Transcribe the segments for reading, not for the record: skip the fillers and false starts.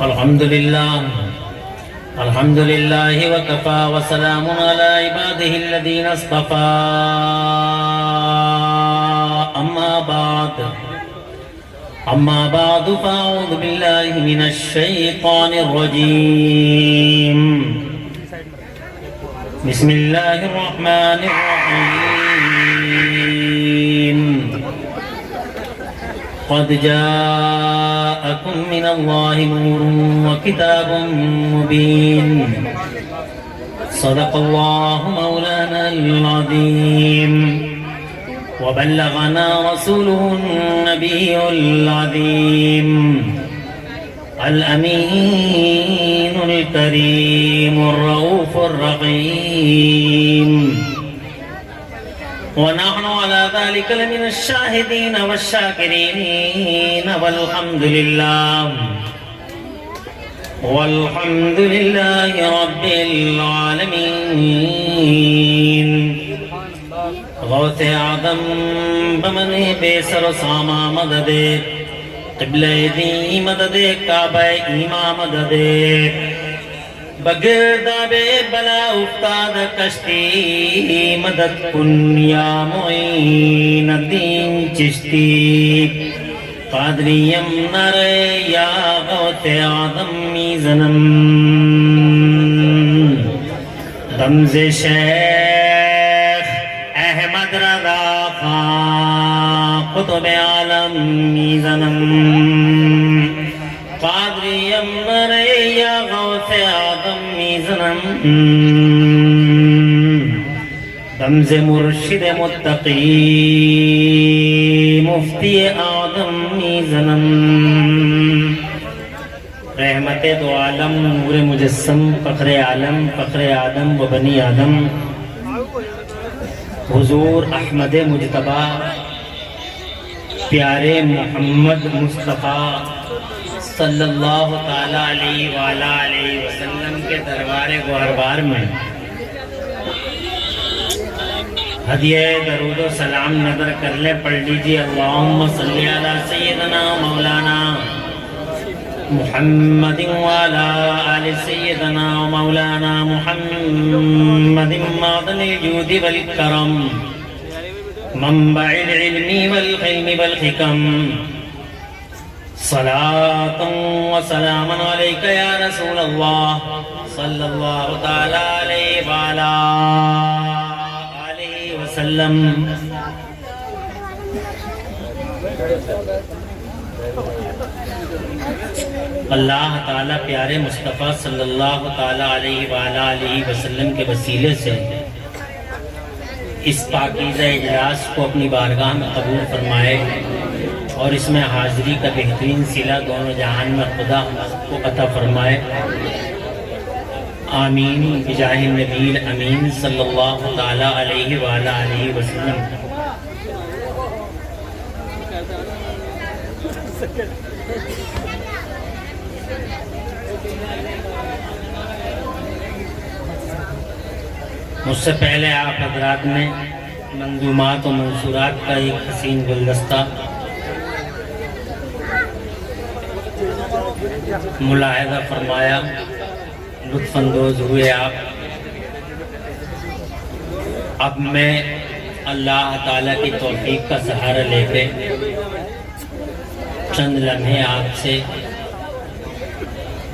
الحمد لله وكفى وسلام على عباده الذين اصطفى أما بعد فأعوذ بالله من الشيطان الرجيم بسم الله الرحمن الرحيم قد جاءكم من الله نور وكتاب مبين صدق الله مولانا العظيم وبلغنا رسوله النبي العظيم الأمين الكريم الرؤوف الرحيم ونحن على ذلك لمن الشاهدين والشاكرين والحمد لله رب العالمين غوث اعظم بمن بے سر و ساما مدد قبلہ دی مدد کعبہ ایماں مدد بگرداب بلا افتاد کشتی مدد کن یا معین الدین چشتی قادریم نر یا غوث اعظم میزنم رمز شیخ احمد رضا خان قطب عالم میزنم قادریم نر یا غوث اعظم میزنم رمز مرشد متقی مفتی اعظم میزنم رحمت دو عالم نور مجسم فخر عالم فخر آدم و بنی آدم حضور احمد مجتبی پیارے محمد مصطفیٰ صلی اللہ تعالیٰ علیہ وآلہ وسلم کے دربار گوہربار میں ہدیہ درود و سلام نظر کر لیں، پڑھ لیجیے اللہم صلی علی سیدنا مولانا محمد وعلی آل سیدنا مولانا محمد معدن الجود والکرم منبع العلم والحلم والحکم صلاة و سلام علیکہ یا رسول اللہ صلی اللہ تعالیٰ علیہ وآلہ وسلم۔ اللہ تعالیٰ پیارے مصطفیٰ صلی اللہ تعالیٰ علیہ وآلہ وسلم کے وسیلے سے اس پاکیزہ اجلاس کو اپنی بارگاہ میں قبول فرمائے اور اس میں حاضری کا بہترین صلہ دونوں جہان میں خدا کو عطا فرمائے، آمین بجاہ النبی الامین صلی اللہ تعالیٰ علیہ وآلہ وسلم۔ مجھ سے پہلے آپ حضرات نے منظومات و منصورات کا ایک حسین گلدستہ ملاحظہ فرمایا، لطف اندوز ہوئے آپ۔ اب میں اللہ تعالیٰ کی توفیق کا سہارا لے کے چند لمحے آپ سے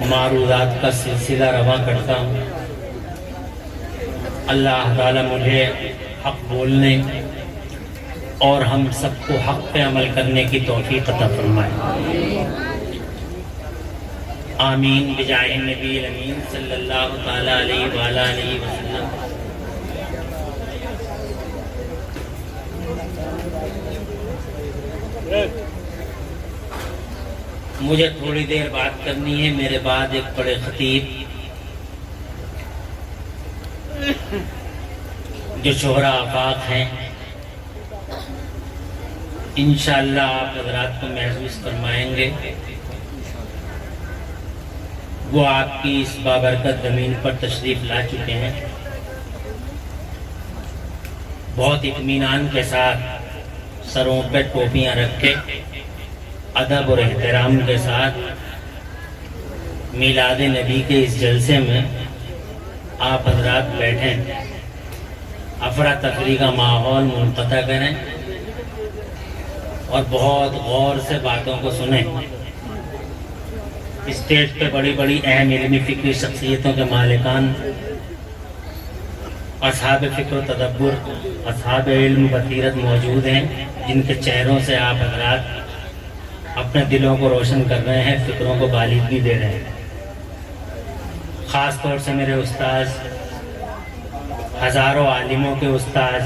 معروضات کا سلسلہ رواں کرتا ہوں۔ اللہ تعالیٰ مجھے حق بولنے اور ہم سب کو حق پہ عمل کرنے کی توفیق عطا فرمائے، آمین بجاہ النبی الامین صلی اللہ تعالیٰ علیہ وآلہ وسلم۔ مجھے تھوڑی دیر بات کرنی ہے، میرے بعد ایک بڑے خطیب جو شہرا آفاق ہیں، انشاءاللہ آپ حضرات کو محسوس فرمائیں گے۔ وہ آپ کی اس بابرکت زمین پر تشریف لا چکے ہیں، بہت اطمینان کے ساتھ سروں پہ ٹوپیاں رکھ کے ادب اور احترام کے ساتھ میلاد نبی کے اس جلسے میں آپ حضرات بیٹھیں، افراتفری کا ماحول منقطع کریں اور بہت غور سے باتوں کو سنیں۔ اسٹیج پہ بڑی بڑی اہم علمی فکری شخصیتوں کے مالکان، اصحاب فکر و تدبر، اصحاب علم بصیرت موجود ہیں، جن کے چہروں سے آپ حضرات اپنے دلوں کو روشن کر رہے ہیں، فکروں کو بالغی دے رہے ہیں۔ خاص طور سے میرے استاذ، ہزاروں عالموں کے استاذ،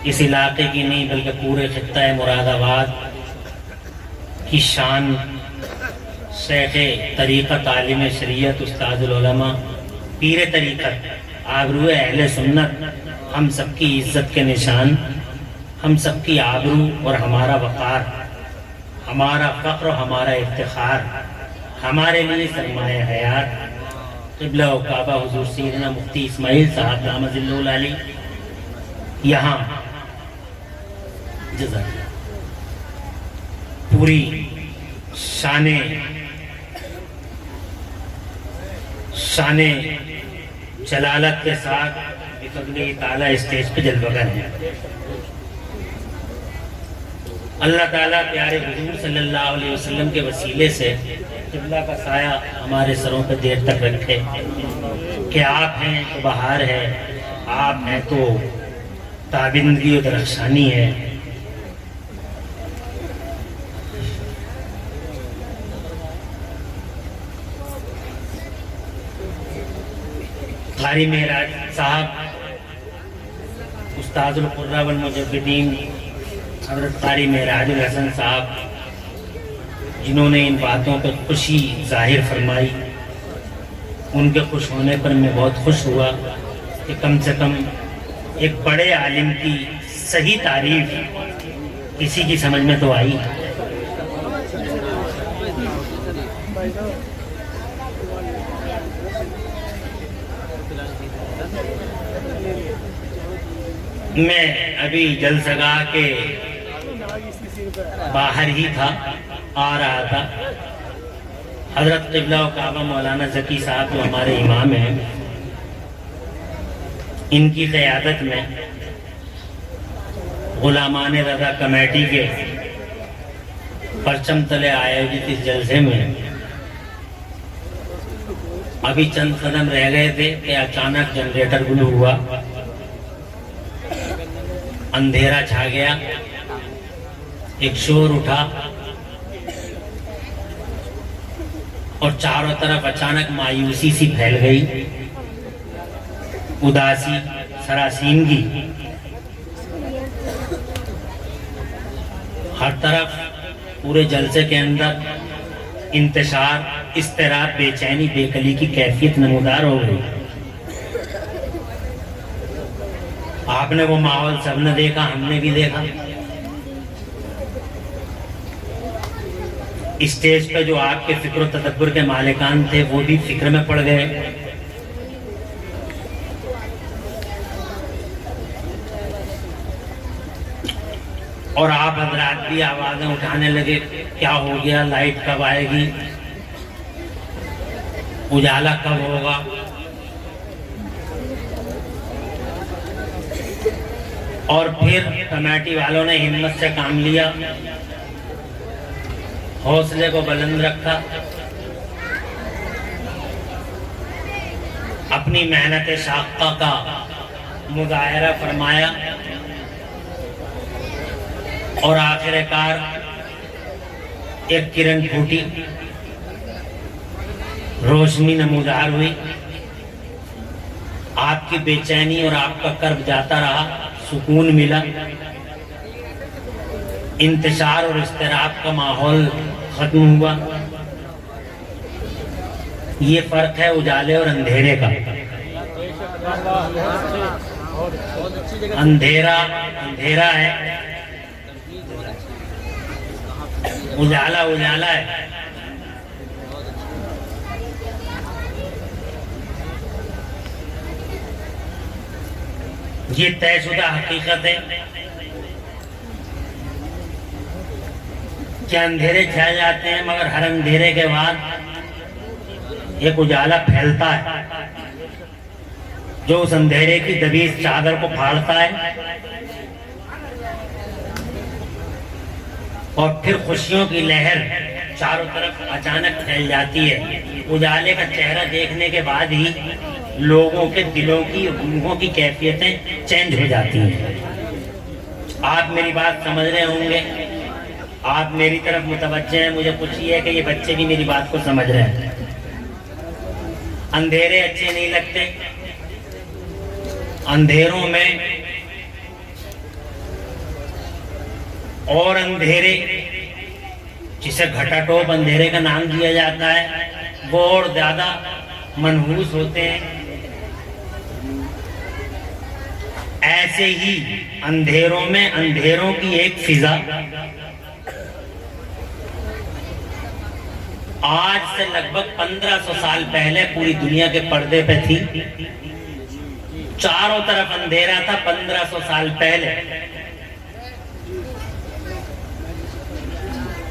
اس علاقے کی نہیں بلکہ پورے خطہ مراد آباد کی شان، شیخ طریقت، عالم شریعت، استاد العلماء، پیر طریقت، آبرو اہل سنت، ہم سب کی عزت کے نشان، ہم سب کی آبرو اور ہمارا وقار، ہمارا فخر و ہمارا افتخار، ہمارے لیے سرمایہ حیات، قبلہ و کعبہ حضور سیدنا مفتی اسماعیل صاحب دامت ظلہ العالی یہاں جزاک پوری شان جلالت کے ساتھ بفضلہ تعالیٰ اسٹیج پہ جلوہ گر ہیں۔ اللہ تعالیٰ پیارے حضور صلی اللہ علیہ وسلم کے وسیلے سے قبلہ کا سایہ ہمارے سروں پہ دیر تک رکھے کہ آپ ہیں تو بہار ہے، آپ ہیں تو تابندگی و درخشانی ہے۔ قاری معراج صاحب، استاد القراء والمجددین حضرت قاری معراج الحسن صاحب، جنہوں نے ان باتوں پر خوشی ظاہر فرمائی، ان کے خوش ہونے پر میں بہت خوش ہوا کہ کم سے کم ایک بڑے عالم کی صحیح تعریف کسی کی سمجھ میں تو آئی۔ میں ابھی جلسہ گاہ کے باہر ہی تھا، آ رہا تھا، حضرت قبلہ و کعبہ مولانا ذکی صاحب جو ہمارے امام ہیں، ان کی قیادت میں غلامان رضا کمیٹی کے پرچم تلے آیوجت اس جلسے میں ابھی چند قدم رہ گئے تھے کہ اچانک جنریٹر گل ہوا، اندھیرا چھا گیا، ایک شور اٹھا اور چاروں طرف اچانک مایوسی سی پھیل گئی، اداسی، سراسیمگی، ہر طرف پورے جلسے کے اندر انتشار، اضطراب، بے چینی، بے کلی کی کیفیت نمودار ہو گئی۔ آپ نے وہ ماحول سب نے دیکھا، ہم نے بھی دیکھا۔ اسٹیج پہ جو آپ کے فکر و تدبر کے مالکان تھے وہ بھی فکر میں پڑ گئے۔ اور آپ حضرات بھی آوازیں اٹھانے لگے، کیا ہو گیا، لائٹ کب آئے گی، اجالا کب ہوگا۔ اور پھر کمیٹی والوں نے ہمت سے کام لیا، حوصلے کو بلند رکھا، اپنی محنت شاقہ کا مظاہرہ فرمایا اور آخر کار ایک کرن پھوٹی، روشنی نمودار ہوئی، آپ کی بے چینی اور آپ کا کرب جاتا رہا، سکون ملا، انتشار اور اضطراب کا ماحول ختم ہوا۔ یہ فرق ہے اجالے اور اندھیرے کا۔ اندھیرا اندھیرا ہے، اجالا اجالا ہے۔ یہ طے شدہ حقیقت ہے کہ اندھیرے چھا جاتے ہیں، مگر ہر اندھیرے کے بعد ایک اجالا پھیلتا ہے جو اس اندھیرے کی دبیز چادر کو پھاڑتا ہے، اور پھر خوشیوں کی لہر چاروں طرف اچانک پھیل جاتی ہے۔ اجالے کا چہرہ دیکھنے کے بعد ہی لوگوں کے دلوں کی، روحوں کی کیفیتیں چینج ہو جاتی ہیں۔ آپ میری بات سمجھ رہے ہوں گے، آپ میری طرف متوجہ ہیں، مجھے خوشی ہے کہ یہ بچے بھی میری بات کو سمجھ رہے ہیں۔ اندھیرے اچھے نہیں لگتے، اندھیروں میں اور اندھیرے جسے گھٹا ٹوپ اندھیرے کا نام دیا جاتا ہے وہ اور زیادہ منحوس ہوتے ہیں۔ ایسے ہی اندھیروں میں اندھیروں کی ایک فضا آج سے لگ بھگ 1500 سال پہلے پوری دنیا کے پردے پہ تھی۔ چاروں طرف اندھیرا تھا 1500 سال پہلے۔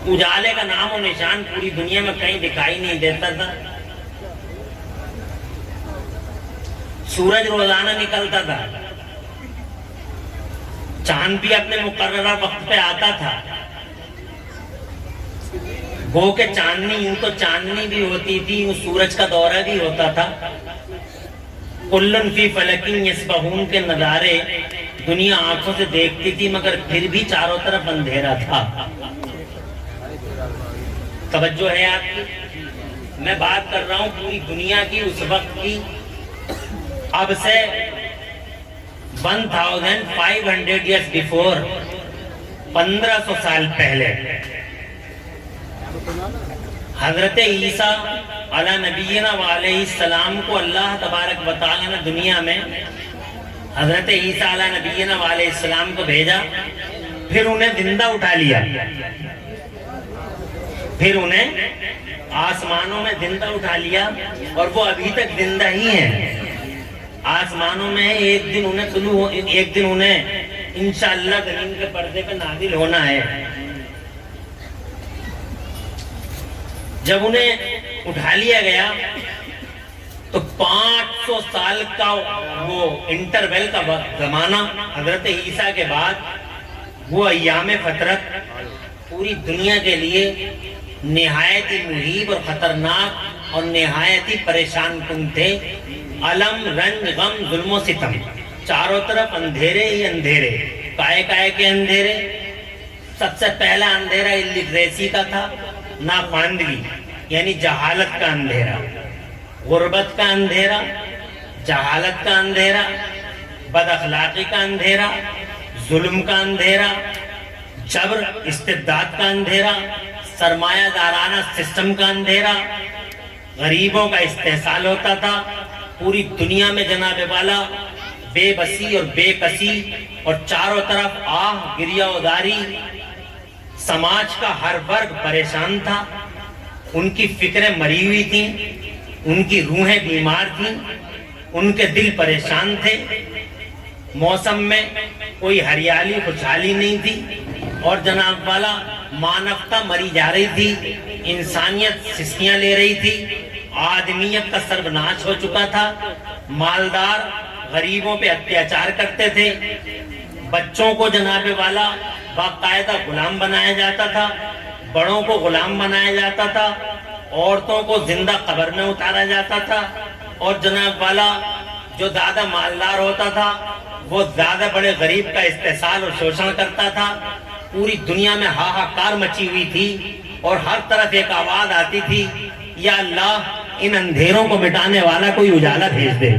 اجالے کا نام و نشان پوری دنیا میں کہیں دکھائی نہیں دیتا تھا۔ سورج روزانہ نکلتا تھا، چاند بھی اپنے مقررہ وقت پہ آتا تھا۔ گو کہ چاندنی، یوں تو چاندنی بھی ہوتی تھی، یوں سورج کا دورہ بھی ہوتا تھا۔ کلن فی فلکن یسبحون کے نظارے دنیا آنکھوں سے دیکھتی تھی، مگر پھر بھی چاروں طرف اندھیرا تھا۔ توجہ ہے آپ کی؟ میں بات کر رہا ہوں پوری دنیا کی اس وقت کی، اب سے 1500 years before، 1500 سال پہلے حضرت عیسیٰ علی نبینا علیہ السلام کو اللہ تبارک و تعالی نے دنیا میں حضرت عیسیٰ علی نبینا علیہ السلام کو بھیجا، پھر انہیں زندہ اٹھا لیا، پھر انہیں آسمانوں میں زندہ اٹھا لیا، اور وہ ابھی تک زندہ ہی ہیں۔ آسمانوں میں ایک دن انہیں انشاءاللہ زمین کے پردے پہ نازل ہونا ہے۔ جب انہیں اٹھا لیا گیا تو 500 سال کا وہ انٹرول کا زمانہ حضرت عیسیٰ کے بعد، وہ ایام فترت پوری دنیا کے لیے نہایت ہی محیب اور خطرناک اور نہایت ہی پریشان کن تھے۔ علم، رنج، غم، ظلم و ستم، چاروں طرف اندھیرے ہی اندھیرے، کائے کائے کے اندھیرے۔ سب سے پہلا اندھیرا الٹریسی کا تھا، ناخواندگی یعنی جہالت کا اندھیرا، غربت کا اندھیرا، جہالت کا اندھیرا، بد اخلاقی کا اندھیرا، ظلم کا اندھیرا، جبر استبداد کا اندھیرا، سرمایہ دارانہ سسٹم کا اندھیرا، غریبوں کا استحصال ہوتا تھا۔ پوری دنیا میں جناب والا بے بسی اور بے کسی، اور چاروں طرف آہ گریہ وداری، سماج کا ہر ورگ پریشان تھا، ان کی فکریں مری ہوئی تھیں، ان کی روحیں بیمار تھیں، ان کے دل پریشان تھے۔ موسم میں کوئی ہریالی خوشحالی نہیں تھی، اور جناب والا مانوتا مری جا رہی تھی، انسانیت سسکیاں لے رہی تھی، آدمیت کا سربناش ہو چکا تھا، مالدار غریبوں پہ اتیاچار کرتے تھے، بچوں کو جناب والا باقاعدہ غلام بنایا جاتا تھا، بڑوں کو غلام بنایا جاتا تھا، عورتوں کو زندہ قبر میں اتارا جاتا تھا، اور جناب والا جو زیادہ مالدار ہوتا تھا وہ زیادہ بڑے غریب کا استحصال اور شوشن کرتا تھا۔ پوری دنیا میں ہاہاکار مچی ہوئی تھی، اور ہر طرف ایک آواز آتی تھی، یا اللہ ان اندھیروں کو مٹانے والا کوئی اجالا بھیج دے،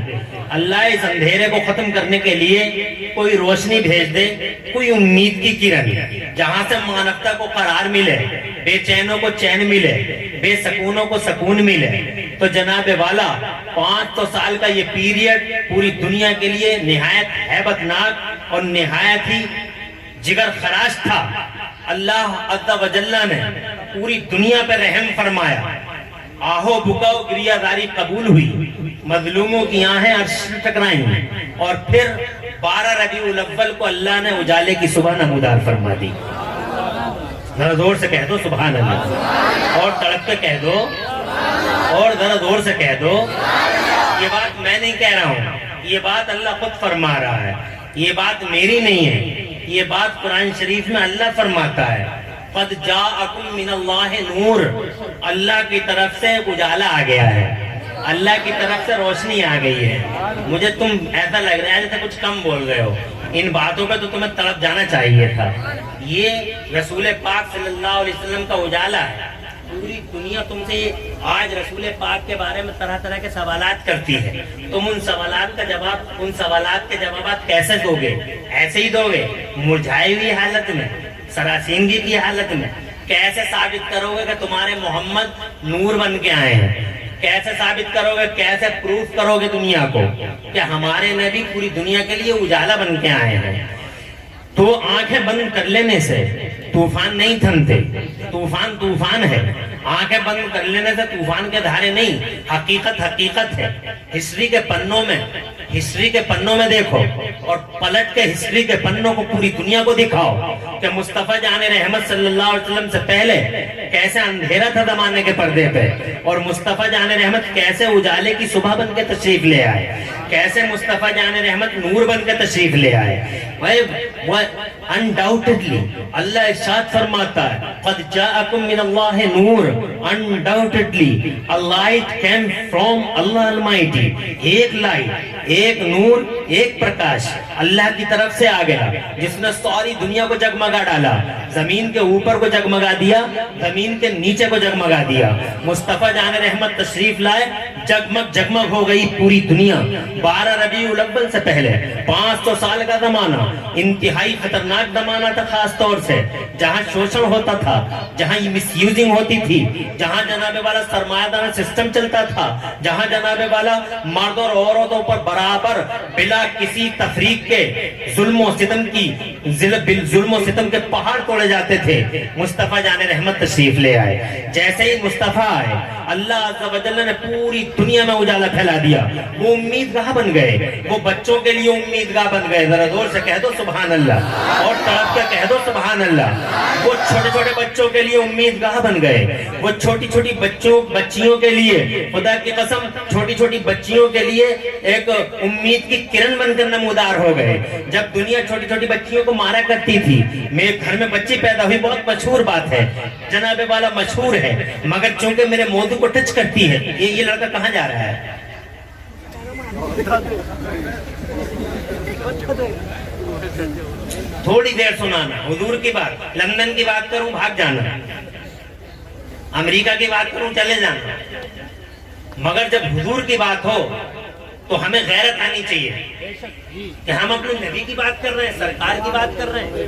اللہ اس اندھیرے کو ختم کرنے کے لیے کوئی روشنی بھیج دے، کوئی امید کی کرن، جہاں سے مانوتا کو قرار ملے، بے چینوں کو چین ملے، بے سکونوں کو سکون ملے۔ تو جناب والا 500 سال کا یہ پیریڈ پوری دنیا کے لیے نہایت ہیبت ناک اور نہایت ہی جگر خراش تھا۔ اللہ عز و جل نے پوری دنیا پہ رحم فرمایا، آہو بکاؤ گریہ داری قبول ہوئی، مظلوموں کی آہیں عرش سے ٹکرائیں، اور پھر 12 ربیع الاول کو اللہ نے اجالے کی صبح نمودار فرما دی۔ ذرا زور سے کہہ دو سبحان اللہ، اور تڑپ کے کہہ دو، اور ذرا زور سے کہہ دو. یہ بات میں نہیں کہہ رہا ہوں, یہ بات اللہ خود فرما رہا ہے, یہ بات میری نہیں ہے, یہ بات قرآن شریف میں اللہ فرماتا ہے. قد جاءکم من اللہ نور, اللہ کی طرف سے اجالا آ گیا ہے, اللہ کی طرف سے روشنی آ گئی ہے. مجھے تم ایسا لگ رہا ہے جیسے کچھ کم بول رہے ہو, ان باتوں پہ تو تمہیں تڑپ جانا چاہیے تھا. یہ رسول پاک صلی اللہ علیہ وسلم کا اجالا ہے. پوری دنیا تم سے آج رسول پاک کے بارے میں طرح طرح کے سوالات کرتی ہے, تم ان سوالات کے جوابات کیسے دو گے؟ ایسے ہی دو گے مرجھائی ہوئی حالت میں, سراسیمگی کی حالت میں. کیسے ثابت کرو گے کہ تمہارے محمد نور بن کے آئے ہیں؟ کیسے ثابت کرو گے, کیسے پروف کرو گے دنیا کو کہ ہمارے نبی پوری دنیا کے لیے اجالا بن کے آئے ہیں؟ تو آنکھیں بند کر لینے سے طوفان نہیں تھمتے. طوفان طوفان ہے, آنکھیں بند کر لینے سے طوفان کے دھارے نہیں. حقیقت حقیقت ہے. ہسٹری کے پنوں میں دیکھو اور پلٹ کے ہسٹری کے پنوں کو پوری دنیا کو دکھاؤ کہ مصطفیٰ جان رحمت صلی اللہ علیہ وسلم سے پہلے کیسے اندھیرا تھا زمانے کے پردے پہ, اور مصطفیٰ جان رحمت کیسے اجالے کی صبح بن کے تشریف لے آئے, کیسے مصطفیٰ جان رحمت نور بن کے تشریف لے آئے. انڈاؤٹڈلی اللہ ارشاد فرماتا ہے قد جاءکم من اللہ نور, undoubtedly a light came from Allah Almighty. ایک لائٹ, ایک نور, ایک پرکاش اللہ کی طرف سے آ گیا جس نے ساری دنیا کو جگمگا ڈالا. زمین کے اوپر کو جگمگا دیا, زمین کے نیچے کو جگمگا دیا. مصطفیٰ جان رحمت تشریف لائے, جگمگ جگمگ ہو گئی پوری دنیا. 12 ربیع الاول سے پہلے 500 سال کا زمانہ انتہائی خطرناک زمانہ تھا, خاص طور سے جہاں شوشن ہوتا تھا, جہاں مس یوزنگ ہوتی تھی, جہاں جناب والا سرمایہ دار سسٹم چلتا تھا, جہاں جناب والا مرد اور عورتوں پر برابر بلا کسی تفریق کے ظلم و ستم کے پہاڑ توڑے جاتے تھے. مصطفیٰ جان رحمت تشریف لے آئے. جیسے ہی مصطفیٰ آئے اللہ عز و جل نے پوری دنیا میں اجالا پھیلا دیا. وہ امیدگاہ بن گئے, وہ بچوں کے لیے امیدگاہ بن گئے. ذرا زور سے کہہ دو سبحان اللہ, اور تڑپ کے کہہ دو سبحان اللہ. وہ چھوٹے چھوٹے بچوں کے لیے امیدگاہ بن گئے, وہ چھوٹی چھوٹی بچیوں کے لیے, خدا کی قسم چھوٹی چھوٹی بچیوں کے لیے ایک امید کی کرن بن کر نمودار ہو گئے. جب دنیا چھوٹی چھوٹی بچیوں کو مارا کرتی تھی, میرے گھر میں بچی پیدا ہوئی, بہت مشہور بات ہے جناب والا, مشہور ہے, مگر چونکہ میرے موضوع کو ٹچ کرتی ہے. یہ لڑکا کہاں جا رہا ہے؟ تھوڑی دیر سنانا, حضور کی بات, لندن کی بات کروں بھاگ جانا, امریکہ کی بات کروں چلے جانا. مگر جب حضور کی بات ہو تو ہمیں غیرت آنی چاہیے کہ ہم اپنے نبی کی بات کر رہے ہیں, سرکار کی بات کر رہے ہیں,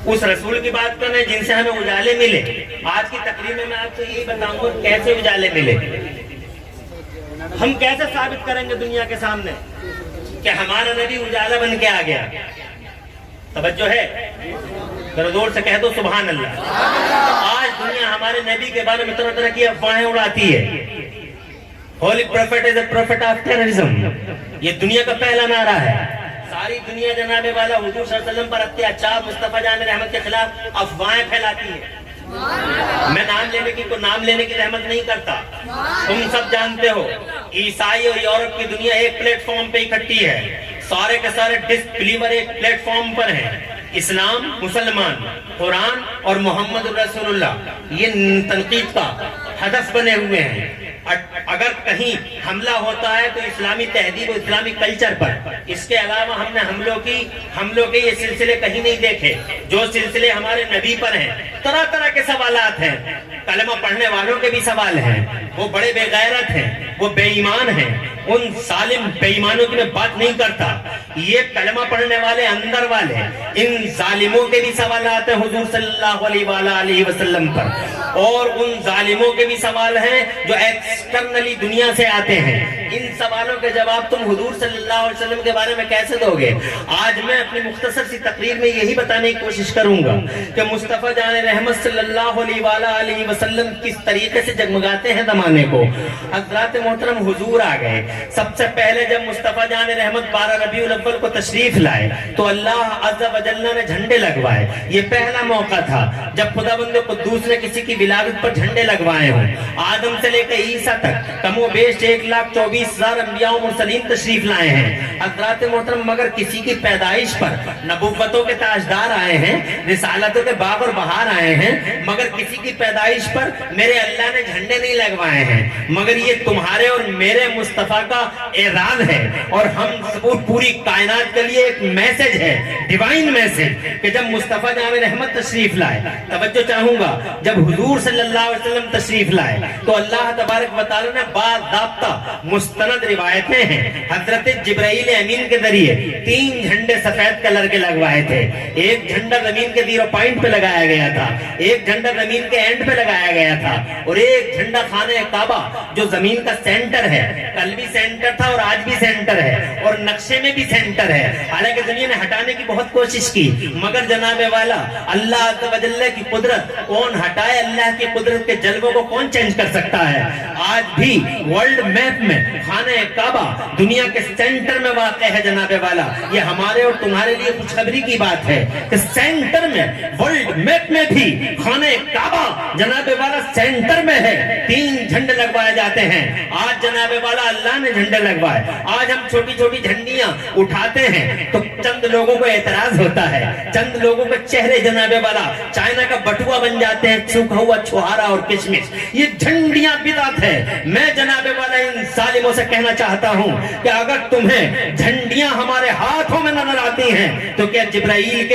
اس رسول کی بات کر رہے ہیں جن سے ہمیں اجالے ملے. آج کی تقریر میں آپ سے یہی بتاؤں گا کیسے اجالے ملے. ہم کیسے ثابت کریں گے دنیا کے سامنے کہ ہمارا نبی اجالا بن کے آ گیا؟ توجہ ہے؟ ذرا زور سے کہہ دو سبحان اللہ. آج دنیا ہمارے نبی کے بارے میں طرح طرح کی افواہیں اڑاتی ہے. Holy prophet is a prophet of terrorism, یہ دنیا کا پہلا نعرہ ہے. ساری دنیا جناب والا حضور صلی اللہ علیہ وسلم پر اتیاچار, مصطفیٰ جان رحمت کے خلاف افواہیں پھیلاتی ہے. میں نام لینے کی رحمت نہیں کرتا. تم سب جانتے ہو عیسائی اور یورپ کی دنیا ایک پلیٹ فارم پہ اکٹھی ہے. سارے کے سارے ڈس بلیور ایک پلیٹ فارم پر ہیں. اسلام, مسلمان, قرآن اور محمد رسول اللہ یہ تنقید کا ہدف بنے ہوئے ہیں. اگر کہیں حملہ ہوتا ہے تو اسلامی تہذیب و اسلامی کلچر پر. اس کے علاوہ ہم نے حملوں کے یہ سلسلے کہیں نہیں دیکھے. جو سلسلے ہمارے نبی پر ہیں, طرح طرح کے سوالات ہیں. کلمہ پڑھنے والوں کے بھی سوال ہیں, وہ بڑے بے غیرت ہیں, وہ بے ایمان ہیں. ان ظالم بے ایمانوں کی میں بات نہیں کرتا. یہ کلمہ پڑھنے والے اندر والے, ان ظالموں کے بھی سوالات ہیں حضور صلی اللہ علیہ وسلم پر, اور ان ظالموں کے بھی سوال ہیں جو ایکسٹرنلی دنیا سے آتے ہیں. ان سوالوں کے جواب تم حضور صلی اللہ علیہ وسلم کے بارے میں کیسے دو گے؟ آج میں اپنی مختصر سی تقریر میں یہی بتانے کی کوشش کروں گا کہ مصطفیٰ جان رحمت صلی اللہ علیہ وسلم کس طریقے سے جگمگاتے ہیں زمانے کو. حضرات محترم, حضور آ گئے, سب سے پہلے جب مصطفیٰ جان رحمت 12 ربیع الاول کو تشریف لائے تو اللہ عز و جل نے جھنڈے لگوائے. یہ پہلا موقع تھا جب خدا بند قدوس نے کسی کی ولادت پر جھنڈے لگوائے ہوں. آدم سے لے کر عیسیٰ تک کم و بیش 1,24,000 انبیاء و مرسلین تشریف لائے ہیں. حضرات محترم مگر کسی کی پیدائش پر نبوتوں کے تاجدار آئے ہیں, رسالتوں کے باغ اور بہار آئے ہیں, مگر کسی کی پیدائش پر میرے اللہ نے جھنڈے نہیں لگوائے ہیں. مگر یہ تمہارے اور میرے مصطفیٰ کا اعراض ہے اور ہم پوری کائنات کے لیے ایک میسج ہے, ڈیوائن میسج, کہ جب مصطفیٰ جان رحمت تشریف لائے. توجہ چاہوں گا, جب حضور صلی اللہ علیہ وسلم تشریف لائے تو اللہ تبارک و تعالی نے باضابطہ مستند روایتیں ہیں, حضرت جبرائیل امین کے ذریعے 3 جھنڈے سفید کلر کے لگوائے تھے. ایک جھنڈا زمین کے 0 پوائنٹ پہ لگایا گیا تھا, ایک جھنڈا زمین کے اینڈ پہ لگایا گیا تھا, اور ایک جھنڈا خانہ کعبہ جو زمین کا سینٹر ہے, کل بھی سینٹر تھا اور آج بھی سینٹر ہے اور نقشے میں بھی سینٹر ہے. حالانکہ زمین نے ہٹانے کی بہت کوشش کی, مگر جناب والا اللہ عز و جل کی قدرت کون ہٹائے, اللہ کی قدرت کے جلووں کو کون چینج کر سکتا ہے. آج بھی ورلڈ میپ میں خانہ کعبہ دنیا کے سینٹر میں واقع ہے جناب والا. یہ ہمارے اور تمہارے لیے خوشخبری کی بات ہے کہ سینٹر میں, ورلڈ میپ میں بھی خانہ کعبہ جناب والا سینٹر میں ہے. 3 جھنڈے لگوائے جاتے ہیں. آج جناب والا اللہ نے جھنڈے لگوائے. آج ہم چھوٹی چھوٹی جھنڈیاں اٹھاتے ہیں تو چند لوگوں کو اعتراض ہوتا ہے, چند لوگوں کے چہرے جناب والا چائنا کا بٹوا بن جاتے ہیں, سوکھا ہوا چھوہارا اور کشمش. یہ جھنڈیاں بدعت ہے. میں جناب والا ان ظالموں سے کہنا چاہتا ہوں کہ اگر تمہیں جھنڈیاں ہمارے ہاتھوں میں نظر آتی ہیں تو کیا جبرائیل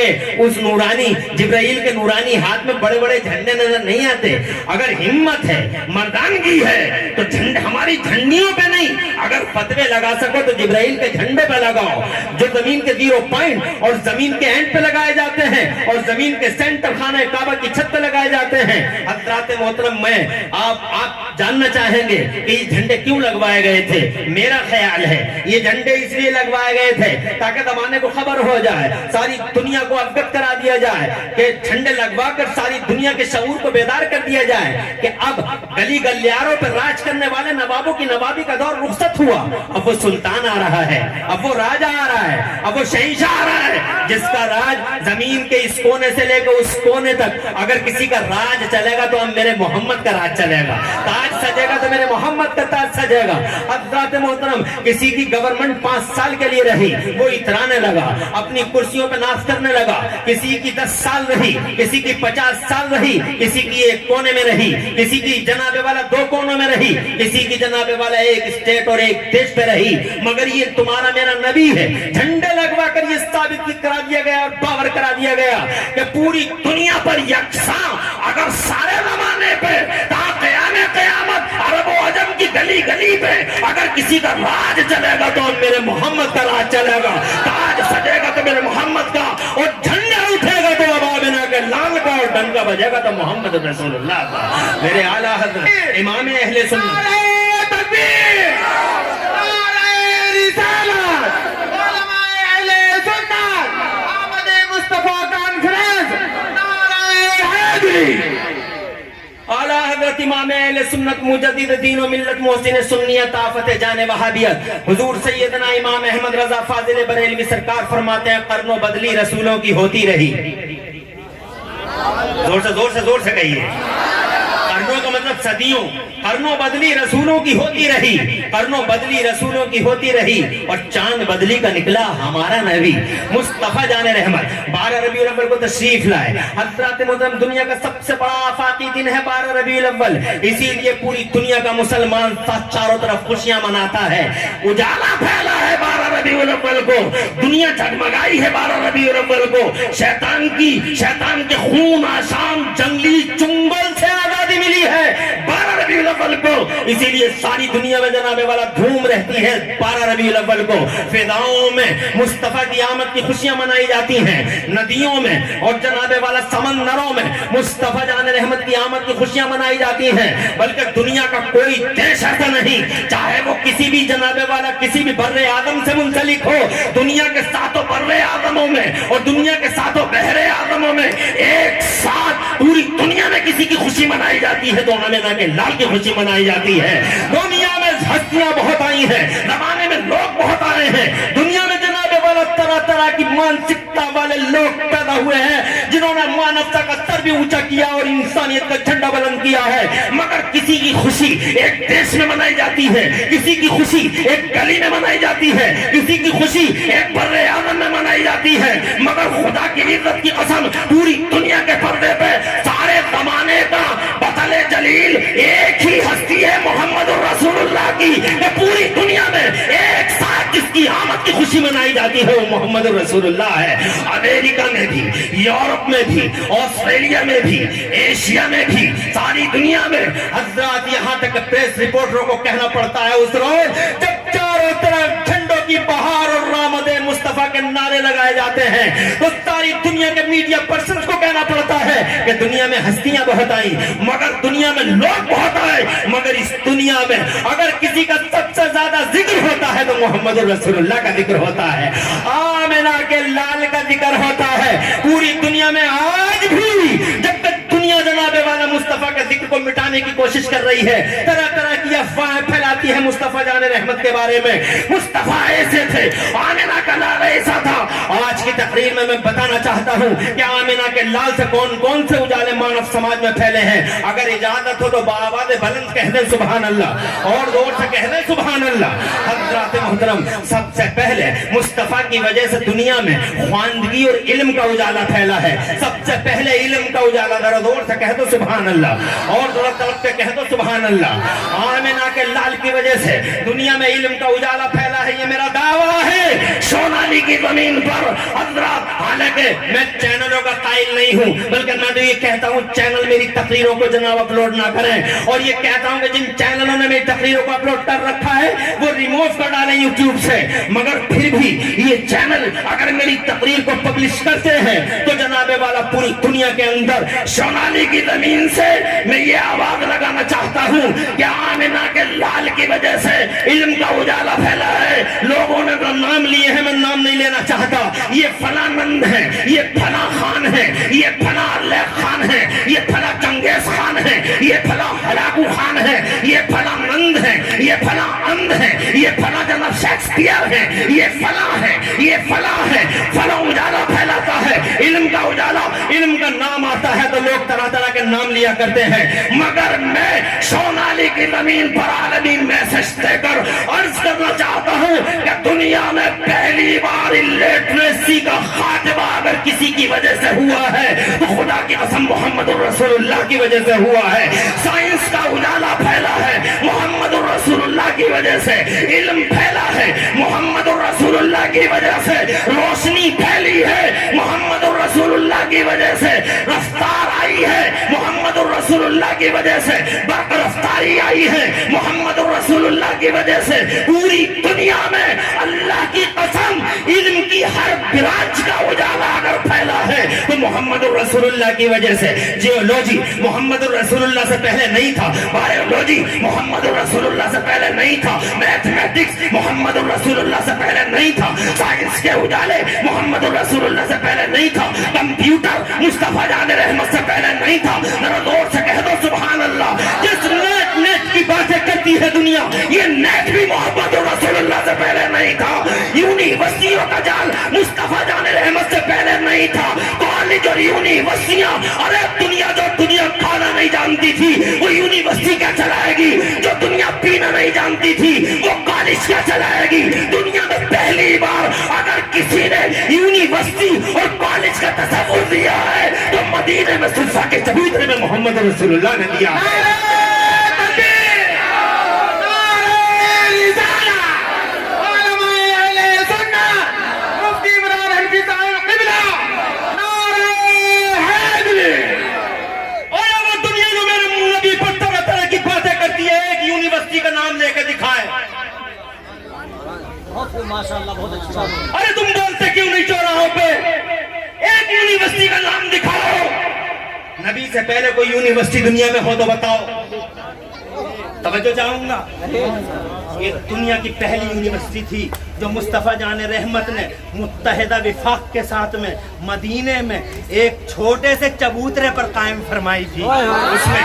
کے نورانی ہاتھ میں بڑے بڑے جھنڈے نظر نہیں آتے؟ اگر ہمت ہے, مردانگی ہے تو ہماری جھنڈیوں پہ نہیں, اگر فتوے لگا سکو تو جبرائیل کے جھنڈے پہ لگاؤ جو زمین کے 0 پوائنٹ اور زمین کے اینڈ پہ لگائے جاتے ہیں اور زمین کے سینٹر خانہ کعبہ کی چھت پہ لگائے جاتے ہیں. حضرات محترم, میں آپ جاننا چاہیں گے کہ یہ جھنڈے کیوں لگوائے گئے تھے. میرا خیال ہے یہ جھنڈے اس لیے لگوائے گئے تھے تاکہ زمانے کو خبر ہو جائے, ساری دنیا کو اوگت کرا دیا جائے, کہ جھنڈے لگوا کر ساری دنیا کے شعور کو بیدار کر دیا جائے کہ اب گلی گلیاروں پر راج کرنے والے نوابوں کی نوابی کا دور رخصت ہوا. اب وہ سلطان آ رہا ہے, اب وہ راجہ آ رہا ہے, اب وہ شہنشاہ آ رہا ہے جس کا راج زمین کے اس کونے سے لے کر اس کونے تک. اگر کسی کا راج چلے گا تو اب میرے محمد کا راج چلے گا, تاج سجے گا تو میرے محمد کا تاج سجے گا. حضرات محترم, کسی کی گورنمنٹ 5 سال کے لیے رہی, وہ اترانے لگا, اپنی کرسیوں پہ ناز کرنے لگا. کسی کی 10 سال رہی, کسی کی 50 سال رہی, کسی کی 1 کونے میں رہی, کسی کی جناب والا 2 کونوں میں رہی, کسی کی جناب والا 1 اسٹیٹ اور 1 دیش پہ رہی. مگر یہ تمہارا میرا نبی ہے. جھنڈے لگوا کر یہ ثابت کرا دیا گیا اور باور کرا دیا گیا کہ پوری دنیا پر یکساں, اگر سارے زمانے پہ تا قیام قیامت عرب و عجم کی گلی گلی پہ اگر کسی کا راج چلے گا تو میرے محمد کا راج چلے گا, تاج سجے گا تو میرے محمد کا, اور جھنڈا اٹھے گا تو ابابنا کے لال کا اور ڈنکا بجے گا تو محمد رسول اللہ کا. میرے اعلیٰ حضرت امام اہل سنت تکبیر, اعلیٰ حضرت امام اہل سنت مجدد دین و ملت محسن سنیت آفت جان وہابیت حضور سیدنا امام احمد رضا فاضل بریلوی سرکار فرماتے ہیں قرنوں بدلی رسولوں کی ہوتی رہی. زور سے کہیے. قرنوں کا مطلب صدیوں, قرنوں بدلی رسولوں کی ہوتی رہی, قرنوں بدلی رسولوں کی ہوتی رہی, اور چاند بدلی کا نکلا ہمارا نبی مصطفیٰ جان رحمت. 12 ربیع الاول کو تشریف لائے. حضرات محترم, دنیا کا سب سے بڑا آفاقی دن ہے 12 ربیع الاول, اسی لیے پوری دنیا کا مسلمان چاروں طرف خوشیاں مناتا ہے. اجالا پھیلا ہے 12 ربیع الاول کو, دنیا جگمگائی ہے 12 ربیع الاول کو. شیطان کے خون آشام جنگلی چنگل سے آزادی ملی ہے 12 ربیع الاول کو. اسی لیے ساری دنیا میں جناب والا دھوم رہتی ہے 12 ربیع الاول کو. فضاؤں میں مصطفیٰ کی آمد کی خوشیاں منائی جاتی ہیں, ندیوں میں اور جناب والا سمندروں میں مصطفیٰ جان رحمت کی آمد کی خوشیاں منائی جاتی ہیں. بلکہ دنیا کا کوئی دیش ایسا نہیں, چاہے وہ کسی بھی جناب والا کسی بھی بر اعظم سے منسلک ہو, دنیا کے 7 بر اعظموں میں اور دنیا کے 7 بحر اعظموں میں ایک ساتھ پوری دنیا میں کسی کی خوشی منائی جاتی ہے تو آمینہ کے لال کی خوشی منائی جاتی ہے. دنیا میں ہستیاں بہت آئی ہیں, زمانے میں لوگ بہت آئے ہیں, دنیا میں جناب والا طرح طرح کی مانسکتا والے لوگ پیدا ہوئے ہیں جنہوں نے مانوتا کا سر بھی اونچا کیا اور انسانیت کا جھنڈا بلند کیا ہے, مگر کسی کی خوشی ایک دیش میں منائی جاتی ہے, کسی کی خوشی ایک گلی میں منائی جاتی ہے, کسی کی خوشی ایک بر اعظم میں منائی جاتی ہے, مگر خدا کی عزت کی قسم پوری دنیا کے پردے پہ سارے زمانے کا بطل جلیل ایک ہی ہستی ہے محمد رسول اللہ کی, کہ پوری دنیا میں ایک ساتھ جس کی آمد کی خوشی منائی جاتی ہے وہ محمد رسول اللہ ہے. امریکہ میں بھی, یورپ میں بھی, آسٹریلیا میں بھی, ایشیا میں بھی, ساری دنیا میں. حضرات یہاں تک پریس رپورٹروں کو کہنا پڑتا ہے اس روز جب چاروں طرف جھنڈوں کی بہار اور رامد مصطفیٰ کے نعرے لگائے جاتے ہیں تو ساری دنیا کے میڈیا پرسنز کو کہنا پڑتا ہے کہ دنیا میں ہستیاں بہت آئیں مگر دنیا میں لوگ بہت آئے, مگر اس دنیا میں اگر کسی کا سب سے زیادہ ذکر ہوتا ہے تو محمد رسول اللہ کا ذکر ہوتا ہے, آمنہ کے لال کا ذکر ہوتا ہے. پوری دنیا میں آج بھی جب تک دنیا جناب والا مصطفیٰ کے ذکر کو مٹانے کی کوشش کر رہی ہے, طرح طرح کی افواہیں پھیلاتی ہے مصطفیٰ جان رحمت کے بارے میں. مصطفیٰ ایسے تھے, آمنہ کا لال ایسا تھا. آج کی تقریر میں بتانا چاہتا ہوں کہ آمنہ کے لال سے کون کون سے اجالے مانو سماج میں پھیلے ہیں. اگر اجازت ہو تو بآواز بلند کہہ دیں سبحان اللہ, اور زور سے کہہ دیں سبحان اللہ. حضرات محترم, سب سے پہلے مصطفیٰ کی وجہ سے دنیا میں خواندگی اور علم کا اجالا پھیلا ہے. سب سے پہلے علم کا اجالا, ذرا زور سے کہہ دو سبحان اللہ, اور ذرا طرف پہ کہہ دو سبحان اللہ. آمنہ کے لال کی وجہ سے دنیا میں علم کا اجالا پھیلا ہے, یہ میرا دعویٰ ہے سونالی کی زمین پر. حضرات, حالانکہ میں چینلوں کا قائل نہیں ہوں, بلکہ میں تو یہ کہتا ہوں چینل میری تقریروں کو جناب اپلوڈ نہ کریں, اور یہ کہتا ہوں کہ جن چینلوں نے میری تقریروں کو اپلوڈ کر رکھا ہے وہ ریموو کر ڈالیں یوٹیوب سے. مگر پھر بھی یہ چینل اگر میری تقریر کو پبلش کرتے ہیں تو جناب والا پوری دنیا کے اندر سونالی کی زمین سے میں یہ آواز لگانا چاہتا ہوں کہ آمنہ کے لال کی وجہ سے علم کا اجالا پھیلا ہے. لوگوں نے جو نام لیے ہیں, میں نام نہیں لینا چاہتا, یہ فلاں نند ہے, یہ فلاں خان ہے, یہ فلاں علیق خان ہے, یہ فلاں چنگیز خان ہے, یہ فلاں ہلاکو خان ہے, یہ فلاں نند ہے, یہ فلاں اند ہے, یہ فلاں جناب شیکسپیئر ہے, یہ فلاں ہے, یہ فلاں ہے. فلاں اجالا پھیلاتا ہے, علم کا اجالا. علم کا نام آتا ہے تو لوگ طرح طرح کے نام لیا کرتے ہیں, مگر میں سونالی کی زمین پر عالمی میسج دے کر عرض کرنا چاہتا ہوں کہ دنیا میں پہلی بار لٹریسی کا خاتمہ اگر کسی کی وجہ سے ہوا ہے تو خدا کی قسم محمد رسول اللہ کی وجہ سے ہوا ہے. سائنس کا اجالا پھیلا ہے محمد رسول اللہ کی وجہ سے, علم پھیلا ہے محمد رسول اللہ کی وجہ سے, روشنی پھیلی ہے محمد رسول اللہ کی وجہ سے, رفتار آئی ہے محمد رسول اللہ کی وجہ سے, برق رفتاری آئی ہے محمد رسول اللہ کی وجہ سے. پوری دنیا میں اللہ کی قسم علم کی ہر برانچ کا اجالا اگر پھیلا ہے تو محمد رسول اللہ کی وجہ سے. جیولوجی محمد رسول اللہ سے پہلے نہیں تھا, بایولوجی محمد رسول اللہ سے پہلے نہیں تھا, میتھمیٹکس محمد رسول اللہ سے پہلے نہیں تھا, سائنس کے اجالے محمد رسول اللہ سے پہلے نہیں تھا, کمپیوٹر مصطفیٰ جان رحمت سے پہلے نہیں تھا. ذرا زور سے کہہ دو سبحان اللہ. جس نیٹ کی باتیں کرتی ہے دنیا, یہ نیٹ بھی محمد رسول اللہ سے پہلے نہیں تھا. یونیورسٹیوں کا جال مصطفیٰ جان رحمت سے پہلے نہیں تھا. کالج اور یونیورسٹیاں, ارے دنیا جو دنیا کھانا نہیں جانتی تھی وہ یونیورسٹی کیا چلائے گی, جو دنیا پینا نہیں جانتی تھی وہ کالج کیا چلائے گی. دنیا میں پہلی بار اگر کسی نے یونیورسٹی اور کالج کا تصور دیا ہے تو مدینے میں صفا کے چبوترے میں محمد رسول اللہ نے دیا ہے. کا نام لے کے دکھائے, ماشاءاللہ بہت اچھا. ارے تم بولتے کیوں نہیں چوراہوں پہ, ایک یونیورسٹی کا نام دکھاؤ. نبی سے پہلے کوئی یونیورسٹی دنیا میں ہو تو بتاؤ. توجہ چاہوں گا, یہ دنیا کی پہلی یونیورسٹی تھی جو مصطفیٰ جان رحمت نے متحدہ وفاق کے ساتھ میں مدینے میں ایک چھوٹے سے چبوترے پر قائم فرمائی تھی. اس میں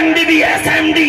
MBBS MD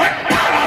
18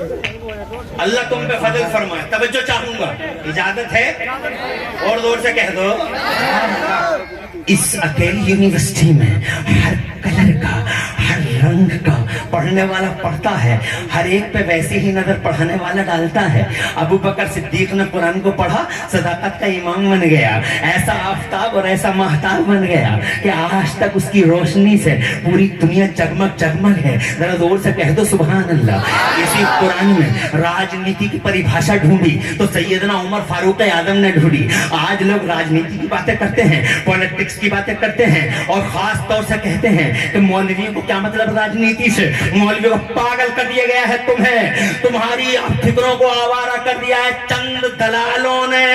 اللہ تم پہ فضل فرمائے. توجہ چاہوں گا, اجازت ہے؟ اور زور سے کہہ دو. اس اکیلی یونیورسٹی میں ہر کلر کا, ہر رنگ کا پڑھنے والا پڑھتا ہے, ہر ایک پہ ویسے ہی نظر پڑھانے والا ڈالتا ہے. ابو بکر صدیق نے قرآن کو پڑھا, صداقت کا امام بن گیا, ایسا آفتاب اور ایسا مہتاب بن گیا کہ آج تک اس کی روشنی سے پوری دنیا جگمگ جگمگ ہے. ذرا زور سے کہہ دو سبحان اللہ. اسی قرآن میں راجنیتی کی پریبھاشا ڈھونڈی تو سیدنا عمر فاروق اعظم نے ڈھونڈی. آج لوگ راجنیتی کی باتیں کرتے ہیں, پولیٹکس کی باتیں کرتے ہیں, اور خاص طور سے کہتے ہیں کہ مولویوں کو کیا مطلب راجنیتی سے. مولویوں کو پاگل کر دیا گیا ہے تمہیں, تمہاری فکروں کو آوارہ کر دیا ہے چند دلالوں نے.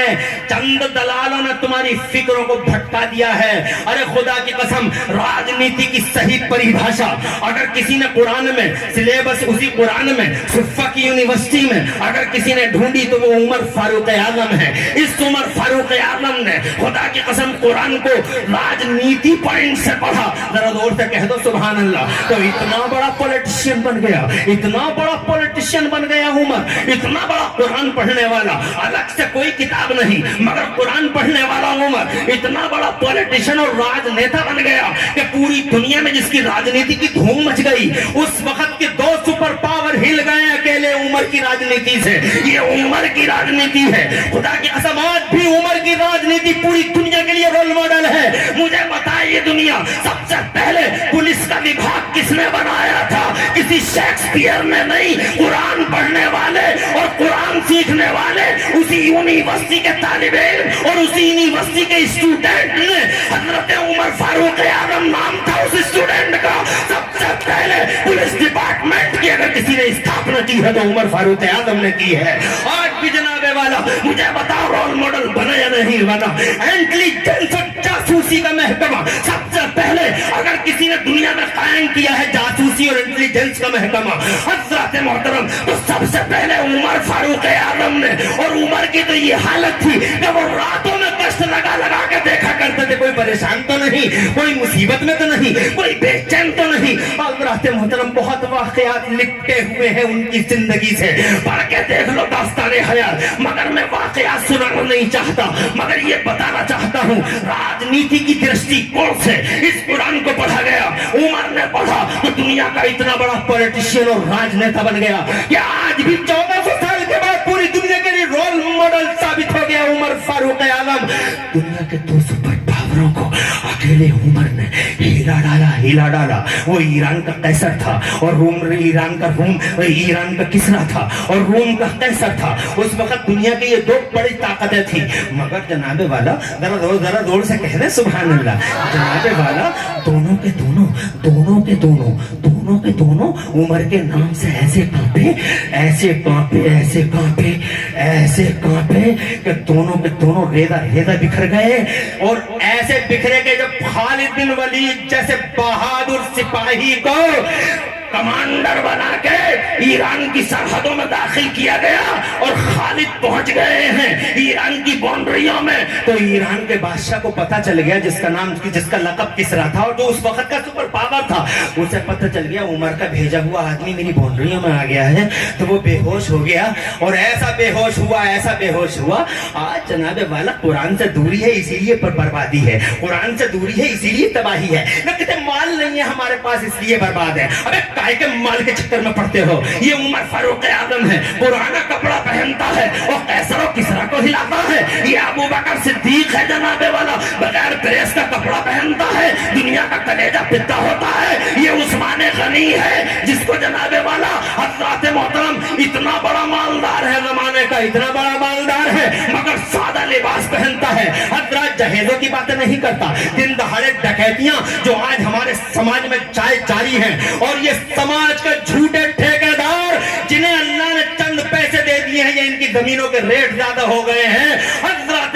چند دلالوں نے تمہاری فکروں کو بھٹکا دیا ہے. ارے خدا کی قسم, راجنیتی کی صحیح پریبھاشا اگر کسی نے قرآن میں, سلیبس اسی قرآن میں, صفہ کی یونیورسٹی میں اگر کسی نے ڈھونڈی تو وہ عمر فاروق اعظم ہے. اس عمر فاروق اعظم نے خدا کی قسم قرآن کو راجنیتی پوائنٹ سے پڑھا. ذرا زور سے کہہ دو سبحان اللہ. تو اتنا بڑا پولیٹیشین بن گیا, اتنا بڑا پولیٹیشین بن گیا عمر, اتنا بڑا قرآن پڑھنے والا, الگ سے کوئی کتاب نہیں مگر قرآن پڑھنے والا عمر اتنا بڑا پولیٹیشین اور راجنیتا بن گیا کہ پوری دنیا میں جس کی راجنیتی کی دھوم مچ گئی, اس وقت کے 2 سپر پاور ہل گئے اکیلے عمر کی راجنیتی سے. یہ عمر کی راجنیتی ہے. خدا کی قسم آج بھی عمر کی راجنیتی پوری دنیا کے لیے رول ماڈل ہے. مجھے بتائیے دنیا سب سے پہلے پولیس کا وبھاگ کس نے بنایا تھا؟ کسی شیکسپیئر نے نہیں. قرآن پڑھنے والے اور قرآن سیکھنے والے اسی یونیورسٹی کے طالب علم اور اسی یونیورسٹی کے اسٹوڈنٹ نے, حضرت عمر فاروق اعظم نام تھا اس اسٹوڈنٹ کا. سب سے پہلے پولیس ڈپارٹمنٹ کی اگر کسی نے استھاپنا کی ہے تو عمر فاروق اعظم نے کی ہے. آج بھی جناب والا مجھے بتاؤ رول ماڈل بنا یا نہیں بنا؟ انٹیلیجنس اور جاسوسی کا محکمہ سب سے پہلے اگر کسی نے دنیا میں قائم کیا ہے جاسوسی اور انٹیلیجنس کا محکمہ حضرت محترم, تو سب سے پہلے عمر فاروق اعظم نے. اور عمر کی تو یہ حالت تھی کہ وہ راتوں میں گشت لگا لگا کے دیکھا کرتے تھے, کوئی پریشان تو نہیں, کوئی مصیبت میں تو نہیں, کوئی بے چین تو نہیں. حضرت محترم بہت واقعات لپٹے ہوئے ہیں ان کی زندگی سے, پڑھ کے دیکھ لو داستان حیات. مگر میں واقعات سنانا نہیں چاہتا, مگر یہ بتانا چاہتا ہوں راجنیتی کی درشٹی کون سے اس قرآن کو پڑھا گیا. عمر نے پڑھا تو دنیا کا اتنا بڑا پولیٹیشین اور راجنیتا بن گیا کہ آج بھی 1400 سال کے بعد پوری دنیا کے لیے رول ماڈل ثابت ہو گیا عمر فاروق اعظم. دنیا کے 2 سپر پاوروں کو اکیلے عمر نے ہلا ڈالا. وہ ایران کا قیصر تھا اور ایران کا کسرا تھا اور روم کا قیصر تھا. اس وقت دنیا کے یہ 2 بڑی طاقتیں تھیں. مگر جناب والا ذرا زور سے کہہ دیں سبحان اللہ. جناب والا دونوں کے دونوں عمر کے نام سے ایسے کانپے کہ دونوں کے دونوں ریزہ بکھر گئے. اور ایسے بکھرے کہ جب خالد بن ولید جیسے بہادر سپاہی کو کمانڈر بنا کے ایران کی سرحدوں میں داخل کیا گیا اور خالد پہنچ گئے ہیں ایران کی باؤنڈریوں میں, تو ایران کے بادشاہ کو پتا چل گیا جس کا لقب کسرا تھا اور جو اس وقت کا سپر پاور تھا, اسے پتا چل گیا عمر کا بھیجا ہوا آدمی میری باؤنڈریوں میں آ گیا ہے. تو وہ بے ہوش ہو گیا اور ایسا بے ہوش ہوا. آج جناب والا قرآن سے دوری ہے اسی لیے بربادی ہے, قرآن سے دوری ہے اسی لیے تباہی ہے. نہ کتنے مال نہیں ہے ہمارے پاس اس لیے برباد ہے. ابے کے مال کے چکر میں پڑتے ہو. یہ عمر فاروق اعظم ہے, پرانا کپڑا پہنتا ہے اور قیصر و کسرا کو ہلاتا ہے. یہ ابو بکر صدیق ہے جناب والا, بغیر پریس کا کپڑا پہنتا ہے, دنیا کا کلیجہ پتا ہوتا ہے. یہ عثمان غنی ہے جس کو جناب والا حضرات محترم اتنا بڑا مالدار ہے, زمانے کا اتنا بڑا مالدار ہے مگر سادہ لباس پہنتا ہے. حضرات جہیزوں کی باتیں نہیں کرتا, دن دہاڑے ڈکیتیاں جو آج ہمارے سماج میں جاری ہیں, اور یہ سماج کا جھوٹے ٹھیکیدار جنہیں اللہ نے چند پیسے دے دیے ہیں یا ان کی زمینوں کے ریٹ زیادہ ہو گئے ہیں. حضرات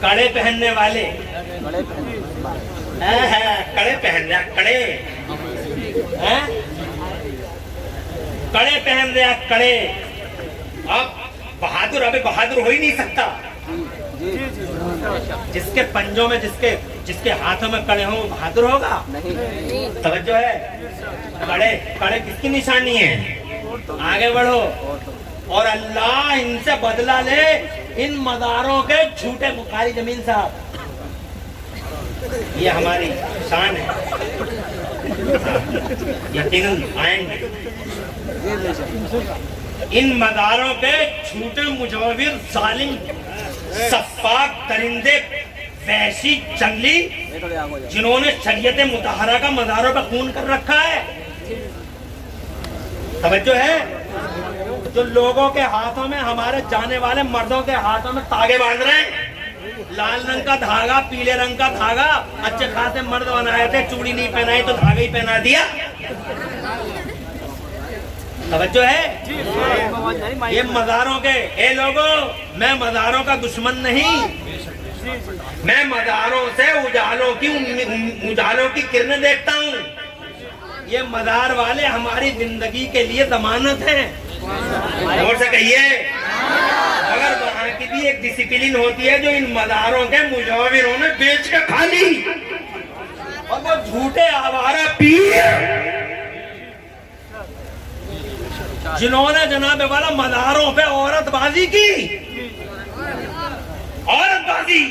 کڑے پہننے والے، کڑے پہن رہے، کڑے کڑے پہن رہے، کڑے. اب بہادر ابھی بہادر ہو ہی نہیں سکتا. جس کے پنجوں میں جس کے ہاتھوں میں کڑے ہوں وہ بہادر ہوگا؟ توجہ ہے. کڑے کس کی نشانی ہے؟ آگے بڑھو اور اللہ ان سے بدلہ لے، ان مزاروں کے جھوٹے بخاری جمیل صاحب. یہ ہماری شان ہے، یقیناً آئیں گے. ان مزاروں کے جھوٹے مجاور، ظالم، سفاک، درندے، وحشی، جنگلی، جنہوں نے شریعت مطہرہ کا مزاروں پہ خون کر رکھا ہے. توجہ ہے. جو لوگوں کے ہاتھوں میں، ہمارے جانے والے مردوں کے ہاتھوں میں تاگے باندھ رہے ہیں، لال رنگ کا دھاگا، پیلے رنگ کا دھاگا. اچھے خاصے مرد بنائے تھے، چوڑی نہیں پہنائی تو دھاگا ہی پہنا دیا. توجہ ہے. یہ مزاروں کے، اے لوگوں، میں مزاروں کا دشمن نہیں، میں مزاروں سے اجالوں کی کرنیں دیکھتا ہوں. یہ مزار والے ہماری زندگی کے لیے ضمانت ہیں. اور سے کہیے، اگر وہاں کی بھی ایک ڈسپلن ہوتی ہے جو ان مزاروں کے مجاوروں نے بیچ کے کھا لی، اور وہ جھوٹے آوارہ پیر جنہوں نے جناب والا مزاروں پہ عورت بازی کی، عورت بازی،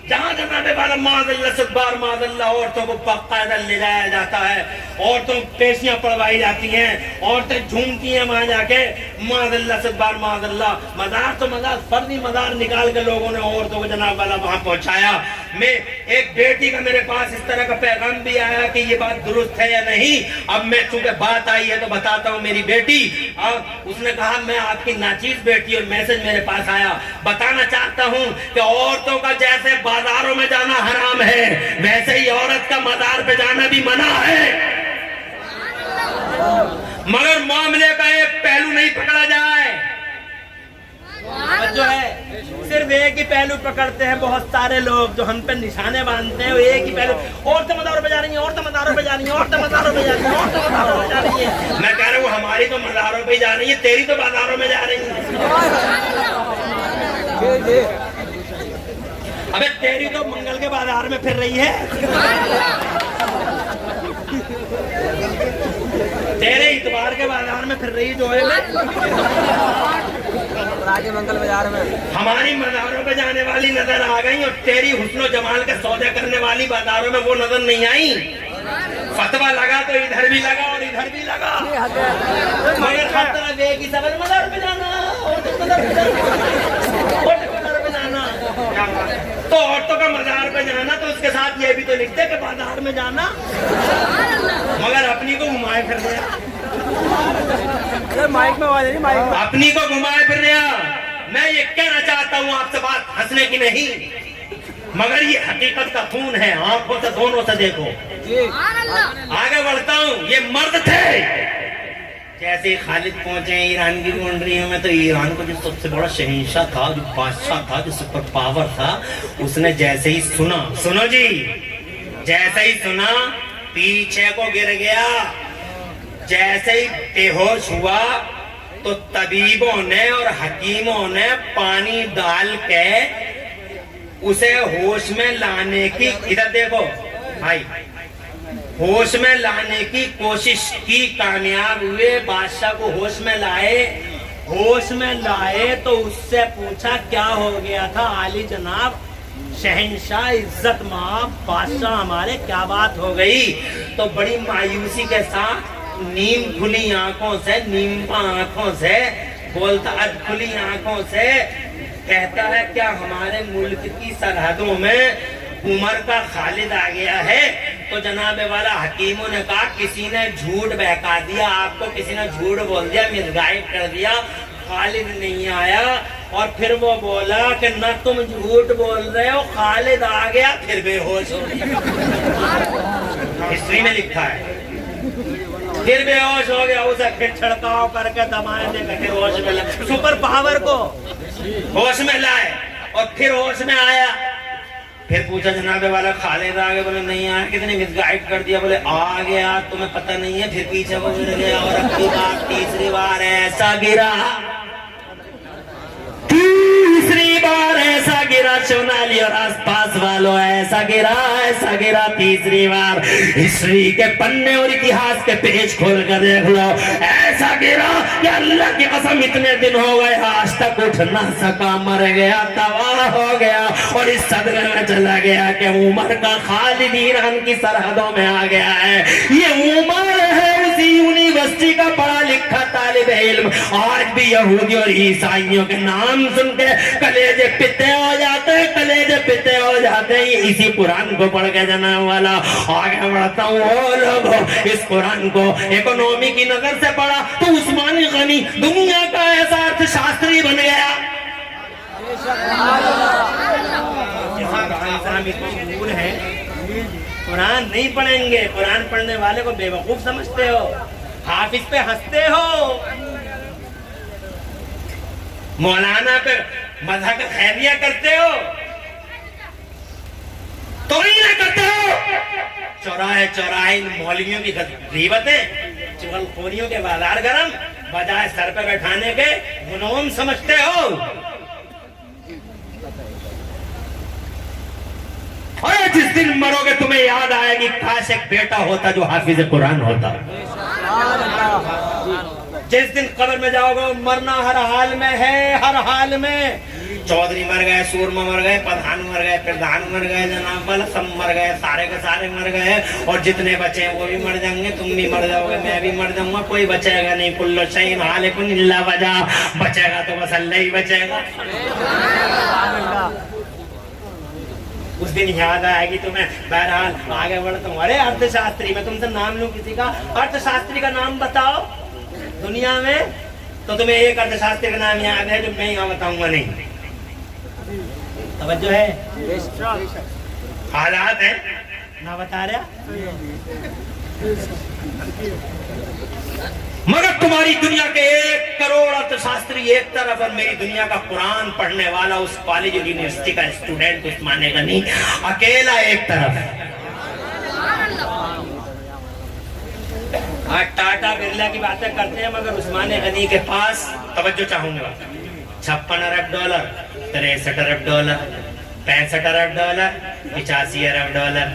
جہاں جناب والا معاذ اللہ ستبار معاذ اللہ عورتوں کو باقاعدہ لے جایا جاتا ہے، عورتوں پیشیاں پڑوائی جاتی ہیں، عورتیں جھومتی ہیں وہاں جا کے، معاذ اللہ ستبار معاذ اللہ. مزار تو مزار، فردی مزار نکال کے لوگوں نے عورتوں کو جناب والا وہاں پہنچایا. میں ایک بیٹی کا میرے پاس اس طرح کا پیغام بھی آیا کہ یہ بات درست ہے یا نہیں. اب میں چونکہ بات آئی ہے تو بتاتا ہوں. میری بیٹی، اس نے کہا میں آپ کی ناچیز بیٹی، اور میسج میرے پاس آیا. بتانا چاہتا ہوں کہ عورتوں کا جیسے بازاروں میں جانا حرام ہے، ویسے ہی عورت کا مزار پہ جانا بھی منع ہے. مگر معاملے کا ایک پہلو نہیں پکڑا جائے. جو ہے صرف ایک ہی پہلو پکڑتے ہیں بہت سارے لوگ، جو ہم پہ نشانے باندھتے ہیں، وہ ایک ہی پہلو. عورتیں مزاروں پہ جا رہی ہیں، عورتیں مزاروں پہ جا رہی ہیں، عورتیں مزاروں پہ جا رہی ہیں، عورتیں مزاروں پہ جا رہی ہیں. میں کہہ رہا ہوں ہماری تو مزاروں پہ جا رہی ہے، تیری تو بازاروں میں جا رہی ہے. ابے تیری تو منگل کے بازار میں پھر رہی ہے، تیرے اتوار کے بازار میں پھر رہی جو ہے منگل بازار میں. ہماری مزاروں پہ جانے والی نظر آ گئی، اور تیری حسن و جمال کے سودے کرنے والی بازاروں میں وہ نظر نہیں آئی. فتوا لگا تو ادھر بھی لگا اور ادھر بھی لگا، مگر ہر طرح ایک ہی سبب، مزار پہ جانا، تو عورتوں کا مزار پہ جانا تو اس کے ساتھ یہ بھی تو لکھتے کہ بازار میں جانا، مگر اپنی کو گھمائے پھر رہا، اپنی کو گھمائے پھر رہا. میں یہ کہنا چاہتا ہوں آپ سے، بات ہنسنے کی نہیں، مگر یہ حقیقت کا خون ہے. آنکھوں سے دونوں سے دیکھو. آگے بڑھتا ہوں. یہ مرد تھے، جیسے خالد پہنچے ایران کی کنٹریوں میں، تو ایران کو جو سب سے بڑا شہنشاہ تھا، جو بادشاہ تھا، جو سپر پاور تھا، اس نے جیسے ہی سنا، سنو جی، جیسے ہی سنا پیچھے کو گر گیا. جیسے ہی بے ہوش ہوا تو طبیبوں نے اور حکیموں نے پانی ڈال کے اسے ہوش میں لانے کی، ادھر دیکھو بھائی، ہوش میں لانے کی کوشش کی، کامیاب ہوئے. بادشاہ کو ہوش میں لائے. ہوش میں لائے تو اس سے پوچھا کیا ہو گیا تھا عالی جناب شہنشاہ عزت مآب بادشاہ ہمارے، کیا بات ہو گئی؟ تو بڑی مایوسی کے ساتھ نیم کھلی آنکھوں سے، نیمپا آنکھوں سے بولتا، اد کھلی آنکھوں سے کہتا ہے کیا ہمارے ملک کی سرحدوں میں عمر کا خالد آ گیا ہے؟ تو جناب والا حکیموں نے کہا کسی نے جھوٹ بہکا دیا آپ کو، کسی نے جھوٹ بول دیا، مسغائب کر دیا، خالد نہیں آیا. اور پھر وہ بولا کہ نہ تم جھوٹ بول رہے ہو، خالد آ گیا پھر بے ہوش ہو گیا. ہسٹری میں لکھا ہے، پھر بے ہوش ہو گیا. اسے پھر چھڑکاؤ کر کے دبائیں دے کر پھر ہوش میں لائے، سپر پاور کو ہوش میں لائے اور پھر ہوش میں آیا. پھر پوچھا جناب والا خالد آ گئے، بولے نہیں آیا، کتنے مس گائڈ کر دیا، بولے آ گیا تمہیں پتہ نہیں ہے، پھر پیچھے وہ گر گیا اور اگلی بار تیسری بار ایسا گرا، تیسری بار ایسا گرا چونالی اور آس پاس والوں ایسا گرا تیسری بار، ہسٹری کے پنے اور اتہاس کے پیج کھول کر دیکھ لو، ایسا گرا کہ اللہ کی قسم اتنے دن ہو گئے آج تک اٹھ نہ سکا، مر گیا، تباہ ہو گیا اور اس صدمے میں چلا گیا کہ عمر کا خالد ایران کی سرحدوں میں آ گیا ہے۔ یہ عمر ہے اسی یونیورسٹی کا پڑھا لکھا طالب علم، آج بھی یہودی اور عیسائیوں کے نام سن کے کلیجے پتے ہو جاتے ہیں، یہ اسی قرآن کو پڑھ کے جناب والا آگے بڑھتا ہوں۔ وہ لوگ اس قرآن کو اکنومی کی نظر سے پڑھا تو عثمانی غنی دنیا کا ایسا ارتھ شاستری بن گیا۔ قرآن نہیں پڑھیں گے، قرآن پڑھنے والے کو بے وقوف سمجھتے ہو، حافظ پہ ہنستے ہو، مولانا پہ مذہب کا خیریہ کرتے ہو، توہین کرتے ہو، چوراہے مولویوں کی غیبتیں، چغل خوریوں کے بازار گرم بجائے سر پہ بیٹھانے کے غنوم سمجھتے ہو۔ اور جس دن مرو گے تمہیں یاد آئے گی کاش ایک بیٹا ہوتا جو حافظ قرآن ہوتا۔ جس دن قبر میں جاؤ گے مرنا ہر حال میں ہے، ہر حال میں، چودھری مر گئے، سورما مر گئے، پردھان مر گئے، پردھان مر گئے، جناب والا سب مر گئے، سارے کے سارے مر گئے، اور جتنے بچے ہیں وہ بھی مر جائیں گے، تم بھی مر جاؤ گے، میں بھی مر جاؤں گا، کوئی بچے گا نہیں، کل شیء ہالک الا وجہ، بچے گا تو بس اللہ ہی بچے گا۔ اس دن یاد آئے گی تمہیں۔ بہرحال آگے بڑھتا ہوں۔ ارے ارتھ شاستری، میں تم سے نام لوں کسی کا، ارتھ شاستری کا نام بتاؤ دنیا میں، تو تمہیں ایک ارتھ شاستری کا نام یاد ہے جو میں یہاں بتاؤں گا نہیں۔ توجہ ہے، حالات ہیں نہ بتا رہا، مگر تمہاری دنیا کے 1 کروڑ ارتھ شاستری ایک طرف اور میری دنیا کا قرآن پڑھنے والا اس کالج اور یونیورسٹی کا اسٹوڈنٹ عثمان غنی اکیلا ایک طرف۔ آج ٹاٹا برلا کی باتیں کرتے ہیں مگر عثمان غنی کے پاس، توجہ چاہوں گا، 56 ارب ڈالر، 63 ارب ڈالر، 65 ارب ڈالر، 85 ارب ڈالر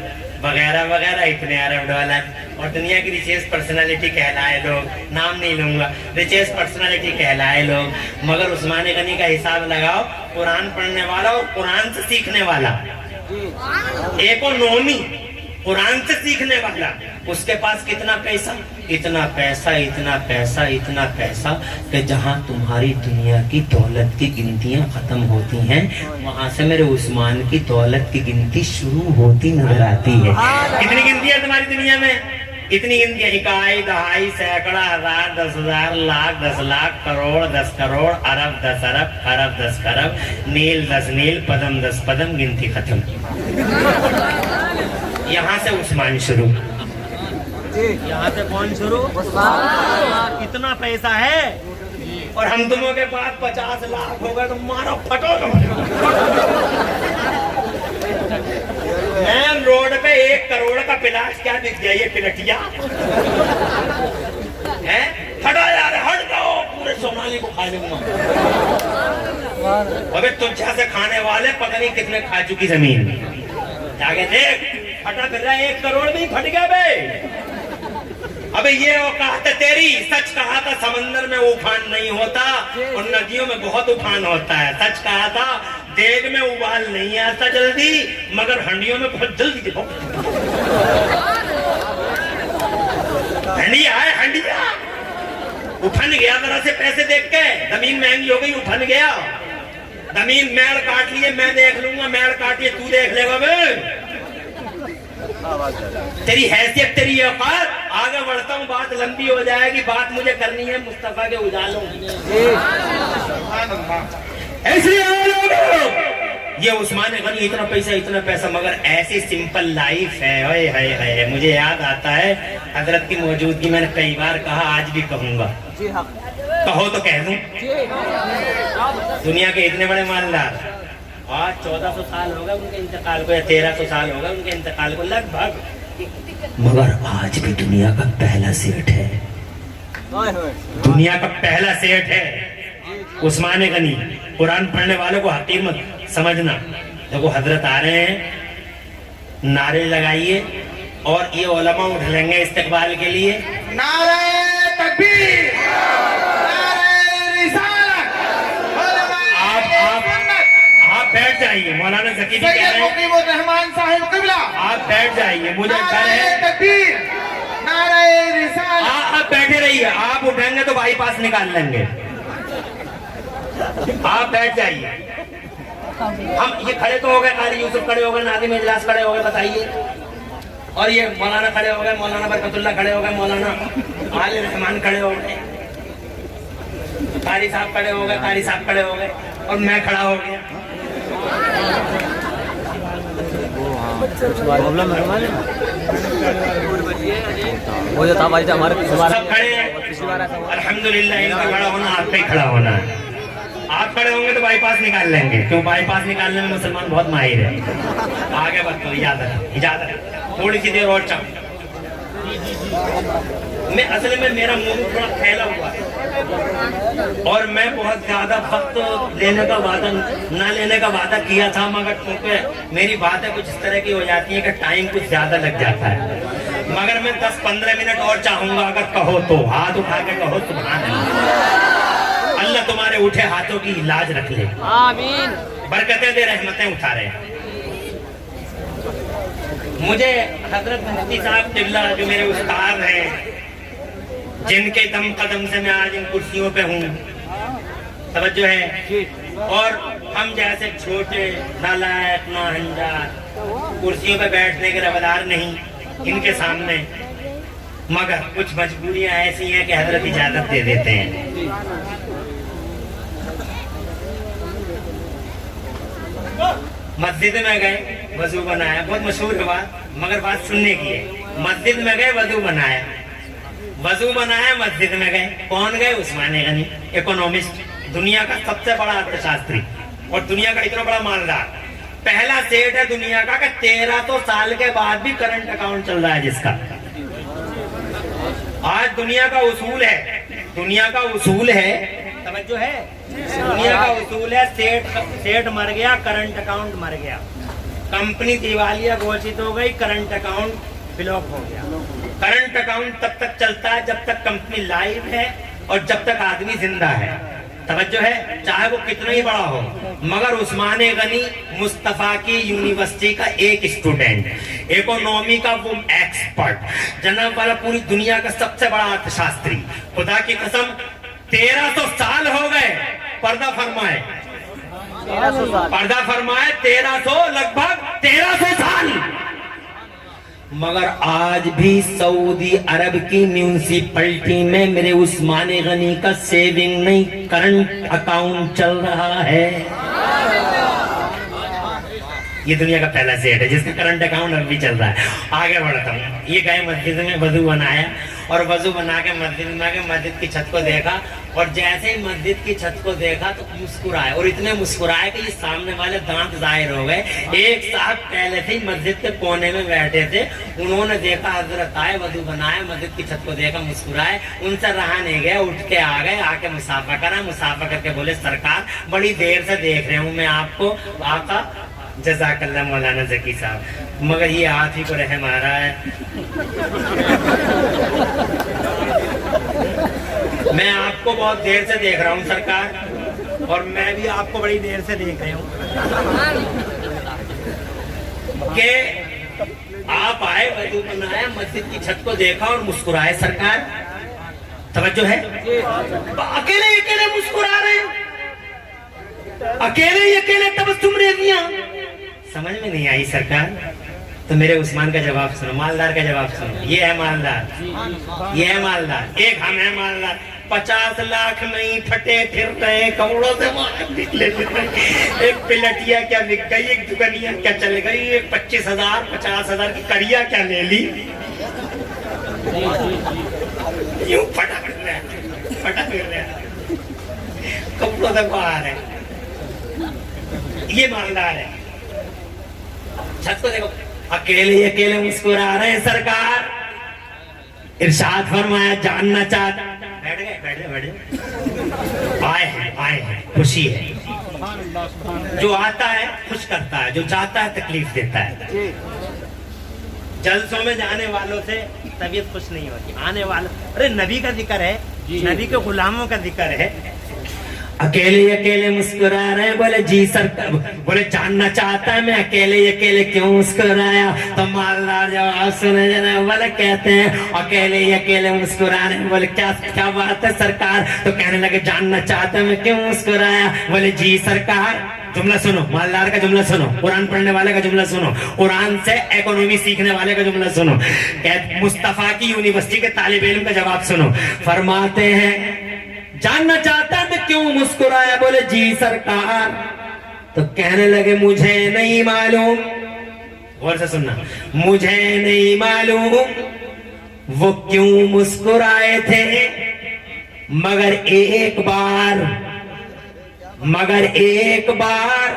وغیرہ وغیرہ، اتنے ارب ڈالر، اور دنیا کی ریچیز پرسنالٹی کہلائے لوگ، نام نہیں لوں گا، ریچیز پرسنالٹی کہلائے لوگ، مگر عثمان غنی کا حساب لگاؤ، قرآن پڑھنے والا اور قرآن سے سیکھنے والا، اکنومی قرآن سے سیکھنے والا، اس کے پاس کتنا پیسہ، اتنا پیسہ، اتنا پیسہ، اتنا پیسہ کہ جہاں تمہاری دنیا کی دولت کی گنتیاں ختم ہوتی ہیں وہاں سے میرے عثمان کی دولت کی گنتی شروع ہوتی نظر آتی ہے۔ کتنی گنتی ہے تمہاری دنیا میں؟ اتنی گنتیاں، اکائی، دہائی، سینکڑا، ہزار، 10,000، لاکھ، 10 لاکھ، کروڑ، 10 کروڑ، ارب، 10 ارب، خرب، 10 خرب، نیل، 10 نیل، پدم، 10 پدم، گنتی ختم۔ یہاں سے عثمان شروع، یہاں سے کون شروع؟ عثمان۔ اتنا پیسہ ہے اور ہم تمہوں کے پاس 50 لاکھ ہو گئے تو مارو پھٹو۔ مین روڈ پہ 1 کروڑ کا پلاٹ کیا دکھ گیا، یہ پلٹیا ہے، پھٹا یار، ہٹ جاؤ، پورے سونالی کو کھا لوں گا۔ ابھی تجھ سے کھانے والے پتہ نہیں کتنے کھا چکی زمین، جاگے دیکھ، پھٹا پھر رہا ہے، 1 کروڑ بھی پھٹ گیا بے۔ ابھی یہ اوقات ہے تیری، سچ کہا تھا سمندر میں افان نہیں ہوتا اور ندیوں میں بہت افان ہوتا ہے، سچ کہا تھا دیگ میں ابال نہیں آتا جلدی مگر ہنڈیوں میں بہت جلدی، ہنڈیا ہے، ہنڈیا اٹھن گیا ذرا سے پیسے دیکھ کے، زمین مہنگی ہو گئی، اٹھن گیا، زمین میڑ کاٹ لیے، میں دیکھ لوں گا، میڑ کاٹیے تو دیکھ لے گا، میں تیری حیثیت، تیری اوقات۔ آگے بڑھتا ہوں، بات لمبی ہو جائے گی، بات مجھے کرنی ہے مصطفیٰ کے اجالوں۔ ایسے یہ عثمان غنی اتنا پیسہ مگر ایسی سمپل لائف ہے۔ مجھے یاد آتا ہے حضرت کی موجودگی، میں نے کئی بار کہا، آج بھی کہوں گا، کہو تو کہہ دوں، دنیا کے اتنے بڑے مالدار آج 1400 سال ہو گئے ان کے انتقال کو, یا 1300 سال ہو گئے ان کے انتقال کو لگ بھگ. مگر آج بھی دنیا کا پہلا سیٹ ہے, دنیا کا پہلا سیٹ ہے عثمان غنی. قرآن پڑھنے والوں کو حقیر مت سمجھنا. دیکھو حضرت آ رہے ہیں, نعرے لگائیے اور یہ علماء اٹھ لیں گے استقبال کے لیے. نعرہ تکبیر, نعرہ رسالت, آپ بیٹھ جائیے. مولانا ذکی بھی کہہ رہے سید ہیں مقیم الرحمان صاحب قبلہ, آپ بیٹھ جائیے, مجھے ڈر نعرہ ہے. تکبیر, نعرہ رسالت. آپ بیٹھے رہیے, آپ اٹھیں گے تو بائی پاس نکال لیں گے. آپ بیٹھ جائیے. ہم یہ کھڑے تو ہو گئے, قاری یوسف کھڑے ہو گئے, ناظم اجلاس کھڑے ہو گئے, بتائیے. اور یہ مولانا کھڑے ہو گئے, مولانا برکت اللہ کھڑے ہو گئے, مولانا عالم رحمان کھڑے ہو گئے, قاری صاحب کھڑے ہو گئے, قاری صاحب کھڑے ہو گئے, اور میں کھڑا ہو گیا. سب کھڑے ہیں الحمدللہ. ان کا کھڑا ہونا آپ کا ہی کھڑا ہونا ہے. آپ کھڑے ہوں گے تو بائی پاس نکال لیں گے, کیوں بائی پاس نکالنے میں مسلمان بہت ماہر ہے. آگے بات کرو, اجازت تھوڑی سی دیر اور چاہوں. میں اصل میں میرا منہ تھوڑا پھیلا ہوا ہے اور میں بہت زیادہ وقت لینے کا وعدہ نہ لینے کا وعدہ کیا تھا, مگر کیونکہ میری باتیں کچھ اس طرح کی ہو جاتی ہیں کہ ٹائم کچھ زیادہ لگ جاتا ہے. مگر میں 10-15 منٹ اور چاہوں گا, اگر کہو تو ہاتھ اٹھا کے کہو سبحان اللہ. اللہ تمہارے اٹھے ہاتھوں کی لاج رکھ لے, آمین. برکتیں دے, رحمتیں اتارے. مجھے حضرت مفتی صاحب قبلہ جو میرے استاد ہیں, جن کے دم قدم سے میں آج ان کرسیوں پہ ہوں, توجہ ہے, اور ہم جیسے چھوٹے نالائق ناہنجار کرسیوں پہ بیٹھنے کے روادار نہیں ان کے سامنے, مگر کچھ مجبوریاں ایسی ہیں کہ حضرت اجازت دے دیتے ہیں. مسجد میں گئے, وضو بنایا, بہت مشہور ہے بات, مگر بات سننے کی ہے. مسجد میں گئے, وضو بنایا, مسجد میں گئے. کون گئے؟ عثمان غنی, اکنومسٹ, دنیا کا سب سے بڑا ارتھشاستری اور دنیا کا اتنا بڑا مالدار. پہلا سیٹ ہے دنیا کا کہ 1300 سال کے بعد بھی کرنٹ اکاؤنٹ چل رہا ہے جس کا. آج دنیا کا اصول ہے, توجہ ہے, دنیا کا اصول ہے, سیٹ مر گیا, کرنٹ اکاؤنٹ مر گیا, کمپنی دیوالیہ گھوشت ہو گئی, کرنٹ اکاؤنٹ بلاک ہو گیا. کرنٹ اکاؤنٹ تب تک چلتا ہے جب تک کمپنی لائیو ہے اور جب تک آدمی زندہ ہے. توجہ ہے, چاہے وہ کتنا ہی بڑا ہو. مگر عثمان غنی مصطفیٰ کی یونیورسٹی کا ایک اسٹوڈنٹ, اکنومی کا وہ ایکسپرٹ, جناب والا پوری دنیا کا سب سے بڑا ارتھشاستری. خدا کی قسم 1300 سال ہو گئے, پردہ فرمائے 1300, لگ بھگ 1300 سال. مگر آج بھی سعودی عرب کی میونسپلٹی میں میرے عثمان غنی کا سیونگ نہیں, کرنٹ اکاؤنٹ چل رہا ہے. یہ دنیا کا پہلا سیٹ ہے جس کا کرنٹ اکاؤنٹ اب بھی چل رہا ہے. آگے بڑھتا ہوں. یہ گئے مسجد میں, وضو بنایا, اور وضو بنا کے مسجد میں گئے, مسجد کی چھت کو دیکھا, اور جیسے ہی مسجد کی چھت کو دیکھا تو مسکرائے, اور اتنے مسکرائے کہ یہ سامنے والے دانت ظاہر ہو گئے. ایک صاحب پہلے سے ہی مسجد کے کونے میں بیٹھے تھے, انہوں نے دیکھا حضرت آئے, وضو بنایا, مسجد کی چھت کو دیکھا, مسکرائے, ان سے رہا نہیں گیا, اٹھ کے آ گئے, آ کے مسافہ کرا, مسافہ کر کے بولے سرکار بڑی دیر سے دیکھ رہے ہوں میں آپ کو, آقا جزاک اللہ مولانا ذکی صاحب, مگر یہ ہاتھ ہی کو رحم آ رہا ہے. میں آپ کو بہت دیر سے دیکھ رہا ہوں سرکار, اور میں بھی آپ کو بڑی دیر سے دیکھ رہا ہوں کہ آپ آئے, وضو بنایا, مسجد کی چھت کو دیکھا اور مسکرائے. سرکار توجہ ہے, اکیلے مسکرا رہے ہیں, اکیلے تبسم ریزیاں. سمجھ میں نہیں آئی سرکار, تو میرے عثمان کا جواب سنو, مالدار کا جواب سنو. یہ ہے مالدار, یہ ہے مالدار, ایک ہم ہے مالدار. 50 لاکھ نہیں پھٹے پھر رہے, کروڑوں سے نکلے پھر رہے. ایک پلٹیا کیا بک گئی, ایک دکانیا کیا چل گئی, ایک 25,000 50,000 کی کریا کیا لے لی. یوں پھٹا پھر رہے, کروڑوں سے باہر ہے. یہ مالدار ہے. چھت کو دیکھو, اکیلے اکیلے مسکرا رہے ہیں سرکار. ارشاد فرمایا جاننا چاہتا, بیٹھ گئے آئے ہیں, خوشی ہے. جو آتا ہے خوش کرتا ہے, جو چاہتا ہے تکلیف دیتا ہے. جلسوں میں جانے والوں سے طبیعت خوش نہیں ہوتی, آنے والوں, ارے نبی کا ذکر ہے, نبی کے غلاموں کا ذکر ہے. اکیلے اکیلے مسکرا رہے ہیں. بولے جی سر, بولے جاننا چاہتا ہے میں اکیلے اکیلے کیوں مسکرایا. تو مالدار جواب سنے جنا, بولے کہتے ہیں اکیلے اکیلے مسکرا رہے ہیں. بولے کیا بات ہے سرکار. تو کہنے لگے جاننا چاہتا ہے میں کیوں مسکرایا. بولے جی سرکار, جملہ سنو, مالدار کا جملہ سنو, قرآن پڑھنے والے کا جملہ سنو, قرآن سے اکانومی سیکھنے والے کا جملہ سنو, مصطفیٰ کی یونیورسٹی کے طالب علم کا جواب سنو. فرماتے ہیں جاننا چاہتا ہے کیوں مسکرایا. بولے جی سرکار. تو کہنے لگے مجھے نہیں معلوم, غور سے سننا, مجھے نہیں معلوم وہ کیوں مسکرائے تھے, مگر ایک بار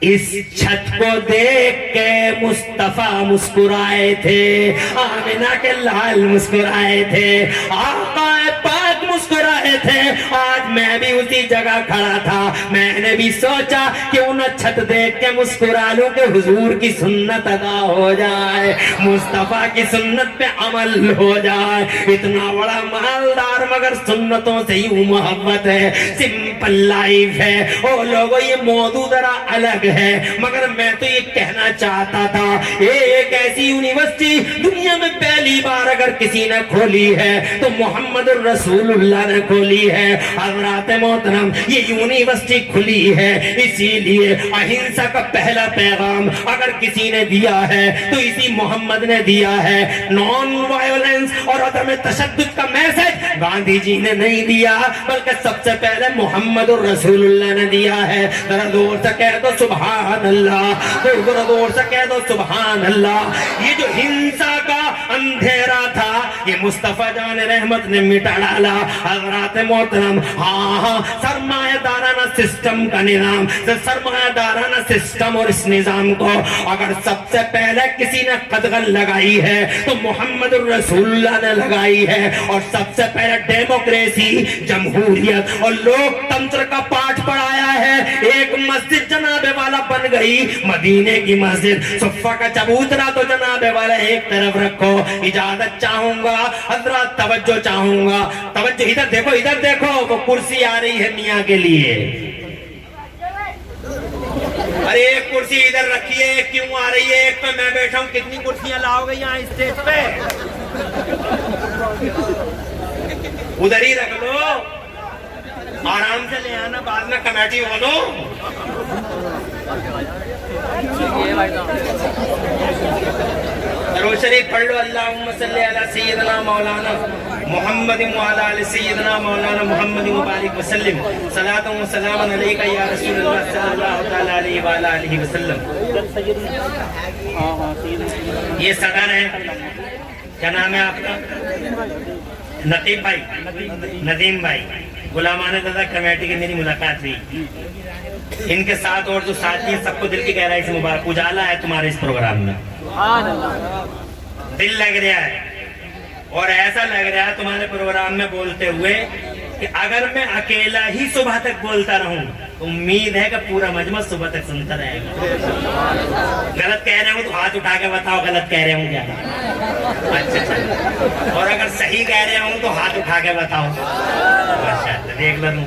اس چھت کو دیکھ کے مصطفیٰ مسکرائے تھے, آمنہ کے لال مسکرائے تھے, آقا پاک مسکرائے تھے. آج میں بھی اسی جگہ کھڑا تھا, میں نے بھی سوچا کیوں نہ چھت دیکھ کے مسکرا لوں کہ حضور کی سنت ادا ہو جائے, مصطفیٰ کی سنت پہ عمل ہو جائے. اتنا بڑا مالدار مگر سنتوں سے یوں محبت ہے, سمپل لائف ہے. او لوگوں یہ موضوع ذرا الگ ہے, مگر میں تو یہ کہنا چاہتا تھا ایک ایسی یونیورسٹی دنیا میں پہلی بار اگر کسی نے کھولی ہے تو محمد رسول اللہ نے کھولی ہے. حضرات محترم, یہ یونیورسٹی کھلی ہے اسی لیے اہنسا کا پہلا پیغام اگر کسی نے دیا ہے تو اسی محمد نے دیا ہے. نان وائلنس اور عدم تشدد کا میسج گاندھی جی نے نہیں دیا, بلکہ سب سے پہلے محمد رسول اللہ نے دیا ہے. ذرا زور سے کہہ دو سبحان اللہ, ذرا زور سے کہہ دو سبحان اللہ. یہ جو ہنسا کا اندھیرا تھا یہ مصطفیٰ جان رحمت نے مٹا ڈالا. حضرات محترم, ہاں سرمایہ دارانہ سسٹم کا نظام, سرمایہ دارانہ سسٹم اور اس نظام کو اگر سب سے پہلے کسی نے قدغن لگائی ہے تو محمد رسول اللہ نے لگائی ہے. اور سب سے پہلے ڈیموکریسی, جمہوریت اور لوک تنتر کا پاٹ پڑھایا ہے. ایک مسجد جناب والا بن گئی مدینے کی مسجد, صفہ کا چبوترا تو جناب والا ایک طرف رکھو. اجازت چاہوں گا حضرات, توجہ چاہوں گا, توجہ, ادھر دیکھو وہ کرسی آ رہی ہے میاں کے لیے. ارے ایک کرسی ادھر رکھیے, کیوں آ رہی ہے, ایک پہ میں بیٹھا ہوں, کتنی کرسیاں لاؤ گے یہاں اسٹیج پہ, ادھر ہی رکھ لو, آرام سے لے آنا, بعد میں کمیٹی ہو لو. درود شریف پڑھ لو, اللہم صلی علی سیدنا مولانا محمد وعلی آل سیدنا مولانا محمد مبارک وسلم, صلاۃ و سلام علیک یا رسول اللہ صلی اللہ تعالی علیہ وآلہ آلہ وسلم. یہ صدر ہے, کیا نام ہے آپ کا, نقیب بھائی, ندیم بھائی. غلامان دادا کمیٹی کی میری ملاقات ہوئی, ان کے ساتھ اور جو ساتھی ہیں سب کو دل کی گہرائی سے مبارک. اجالا ہے تمہارے اس پروگرام میں, دل لگ رہا ہے, اور ایسا لگ رہا ہے تمہارے پروگرام میں بولتے ہوئے کہ اگر میں اکیلا ہی صبح تک بولتا رہوں امید ہے کہ پورا مجمع صبح تک سنتا رہے گا. غلط کہہ رہے ہوں تو ہاتھ اٹھا کے بتاؤ غلط کہہ رہے ہوں کیا. اچھا, اور اگر صحیح کہہ رہے ہوں تو ہاتھ اٹھا کے بتاؤ. ماشاءاللہ, دیکھ لوں.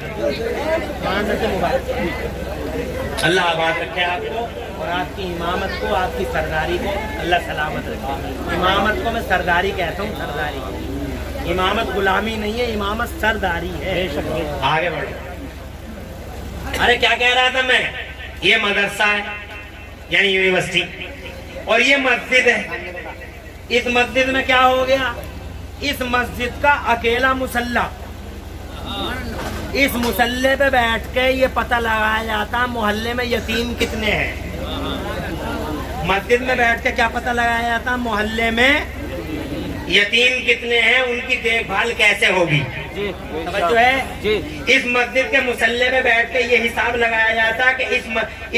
اللہ آباد رکھے آپ کو اور آپ کی امامت کو, آپ کی سرداری کو اللہ سلامت رکھے. امامت کو میں سرداری کہتا ہوں, سرداری. امامت غلامی نہیں ہے, امامت سرداری ہے. آگے بڑھو. ارے کیا کہہ رہا تھا میں, یہ مدرسہ ہے یعنی یونیورسٹی, اور یہ مسجد ہے. اس مسجد میں کیا ہو گیا, اس مسجد کا اکیلا مصلی, اس مصلی پہ بیٹھ کے یہ پتہ لگایا جاتا محلے میں یتیم کتنے ہیں. مسجد میں بیٹھ کے کیا پتہ لگایا جاتا محلے میں یتیم کتنے ہیں, ان کی دیکھ بھال کیسے ہوگی. توجہ ہے؟ اس مسجد کے مسلح میں بیٹھ کے یہ حساب لگایا جاتا ہے کہ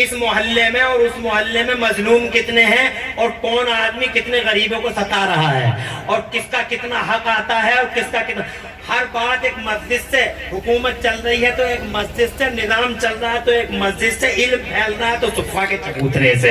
اس محلے میں اور اس محلے میں مظلوم کتنے ہیں اور کون آدمی کتنے غریبوں کو ستا رہا ہے اور کس کا کتنا حق آتا ہے اور کس کا کتنا. ہر بات ایک مسجد سے حکومت چل رہی ہے تو ایک مسجد سے نظام چل رہا ہے تو ایک مسجد سے علم پھیل رہا ہے تو صفحہ کے چبوترے سے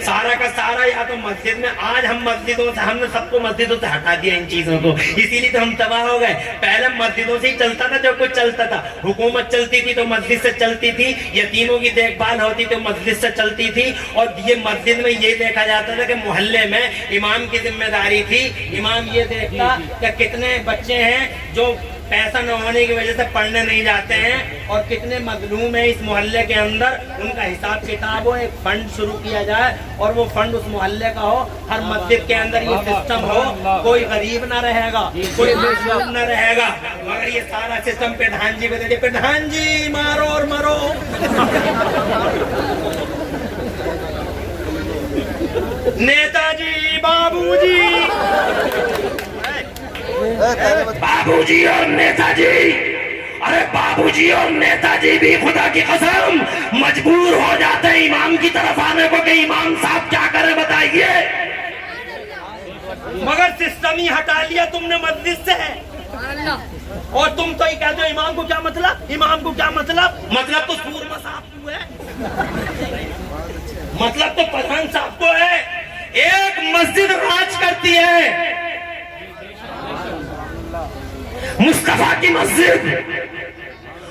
سارا کا سارا یا تو مسجد میں. آج ہم مسجدوں سے ہم نے سب کو مسجدوں سے ہٹا دیا ان چیزوں کو, اسی لیے تو ہم تباہ ہو گئے. پہلے مسجدوں سے ہی چلتا تھا جو کچھ چلتا تھا. حکومت چلتی تھی تو مسجد سے چلتی تھی, یتیموں کی دیکھ بھال ہوتی تو مسجد سے چلتی تھی. اور یہ مسجد میں یہ دیکھا جاتا تھا کہ محلے میں امام کی ذمہ داری تھی. امام یہ دیکھتا کہ کتنے بچے ہیں جو پیسہ نہ ہونے کی وجہ سے پڑھنے نہیں جاتے ہیں اور کتنے مظلوم ہیں اس محلے کے اندر. ان کا حساب کتاب ہو, ایک فنڈ شروع کیا جائے اور وہ فنڈ اس محلے کا ہو. ہر مسجد کے اندر یہ سسٹم ہو, کوئی غریب نہ رہے گا, کوئی مظلوم نہ رہے گا. مگر یہ سارا سسٹم پردھان جی بتا دے, پردھان جی مارو اور مرو. نیتا جی, بابو جی, بابو جی اور نیتا جی, ارے بابو جی اور نیتا جی بھی خدا کی قسم مجبور ہو جاتے ہیں امام کی طرف آنے کو کہ امام صاحب کیا کرے بتائیے. مگر سسٹم ہی ہٹا لیا تم نے مسجد سے اور تم تو ہی کہتے ہو امام کو کیا مطلب, امام کو کیا مطلب. مطلب تو سورما صاحب کو ہے, مطلب تو پردھان صاحب کو ہے. ایک مسجد راج کرتی ہے, مصطفیٰ کی مسجد,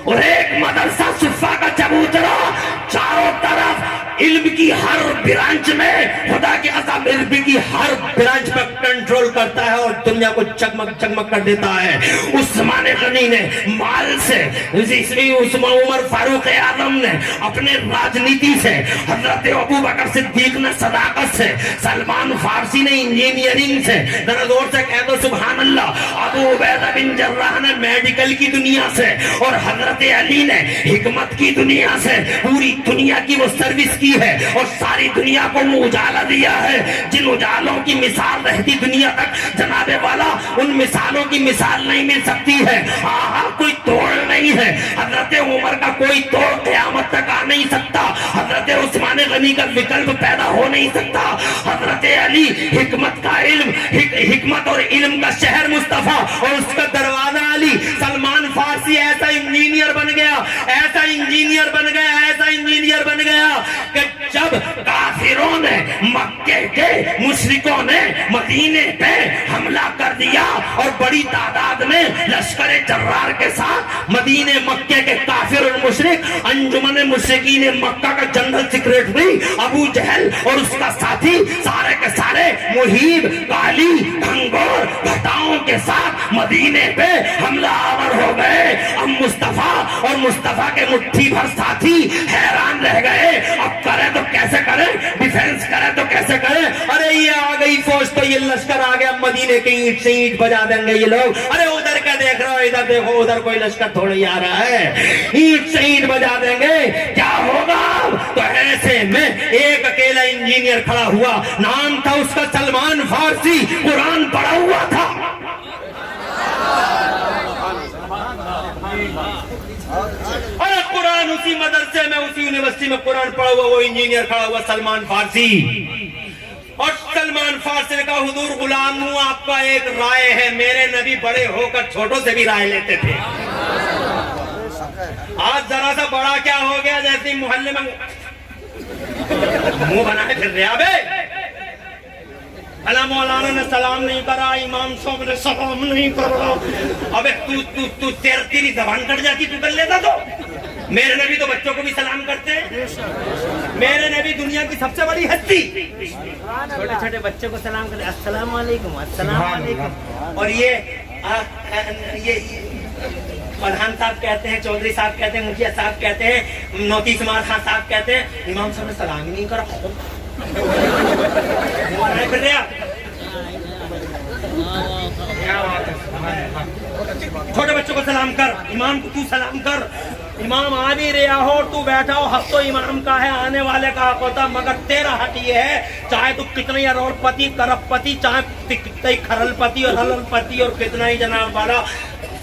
اور ایک مدرسہ صفا کا چبوترا. چاروں طرف علم کی ہر برانچ میں خدا کی قسم علم کی ہر برانچ پر کنٹرول کرتا ہے اور دنیا کو چکمک چکمک کر دیتا ہے. عثمان غنی نے مال سے, عمر فاروق اعظم نے اپنے راجنیتی سے, حضرت ابو بکر صدیق نے صداقت سے, سلمان فارسی نے انجینئرنگ سے, ذرا زور سے کہہ دو سبحان اللہ, ابو عبیدہ بن جراح نے میڈیکل کی دنیا سے, اور حضرت علی نے حکمت کی دنیا سے پوری دنیا کی وہ سروس کی ہے اور ساری دنیا کو وہ اجالا دیا ہے. جن اجالوں کی مثال رہتی دنیا تک جناب والا, ان مثالوں کی مثال نہیں مل سکتی ہے. ہاں کوئی توڑ نہیں ہے. حضرت عمر کا کوئی توڑ قیامت تک آ نہیں سکتا. حضرت عثمان غنی کا وکلپ پیدا ہو نہیں سکتا. حضرت علی حکمت کا علم, حکمت اور علم کا شہر مصطفیٰ اور اس کا دروازہ علی. سلمان فارسی ایسا انجینئر بن گیا, ایسا انجینئر بن گیا, ایسا انجینئر بن گیا کہ جب کافروں نے, مکے کے مشرکوں نے مدینے پہ حملہ کر دیا اور بڑی تعداد میں لشکر جرار کے ساتھ مدینے مکے کے کافر اور مشرک, انجمن مشرکین مکہ کا جنرل سیکریٹری ابو جہل اور اس کا ساتھی سارے کے سارے محیب, کالی, بھنگور, گھٹاؤں کے ساتھ مدینے پہ حملہ آور ہو گئے. اب مصطفیٰ اور مصطفیٰ کے مٹھی بھر ساتھی حیران رہ گئے, اب کرے تو کیسے کرے, ڈیفینس کرے تو کیسے کرے. ارے یہ آ گئی فوج تو یہ لشکر آ گیا, مدینے کی اینٹ سے اینٹ بجا دیں گے یہ لوگ. ارے ادھر کا دیکھ رہا ہو, ادھر دیکھو, ادھر کوئی لشکر تھوڑی آ رہا ہے, اینٹ سے اینٹ بجا دیں گے. کیا ہوگا؟ تو ایسے میں ایک اکیلا انجینئر کھڑا ہوا, نام تھا اس کا سلمان فارسی, قرآن پڑھا ہوا تھا. ارے قرآن اسی مدرسے میں, اسی یونیورسٹی میں قرآن پڑھا ہوا وہ انجینئر کھڑا ہوا سلمان فارسی. اور سلمان فارسی نے کہا حضور غلام ہوں, آپ کا ایک رائے ہے. میرے نبی بڑے ہو کر چھوٹوں سے بھی رائے لیتے تھے. آج ذرا سا بڑا کیا ہو گیا, جیسے محلے میں منہ بنائے پھر رہا بے. اللہ مولانا نے سلام نہیں کرا, امام صاحب نے سلام نہیں کرا. ابے تو تیری زبان کٹ جاتی, تو کر لیتا. تو میرے نبی تو بچوں کو بھی سلام کرتے ہیں. میرے نبی دنیا کی سب سے بڑی ہستی, چھوٹے چھوٹے بچوں کو سلام کرتے, السلام علیکم, السلام علیکم. اور یہ پردھان صاحب کہتے ہیں, چودھری صاحب کہتے ہیں, مکھیا صاحب کہتے ہیں, نوتی سمار خان صاحب کہتے ہیں, امام صاحب نے سلام ہی نہیں کرا. چھوٹے بچوں کو سلام کر, امام کو تو سلام کر. امام آ بھی رہا ہو اور تو بیٹھا ہو, حق تو امام کا ہے, آنے والے کا حق ہوتا. مگر تیرا حق یہ ہے, چاہے تو کتنا ہی اروڑ پتی, کرپ پتی, چاہے کتنا ہی کھرل پتی اور حلل پتی اور کتنا ہی جناب والا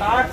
60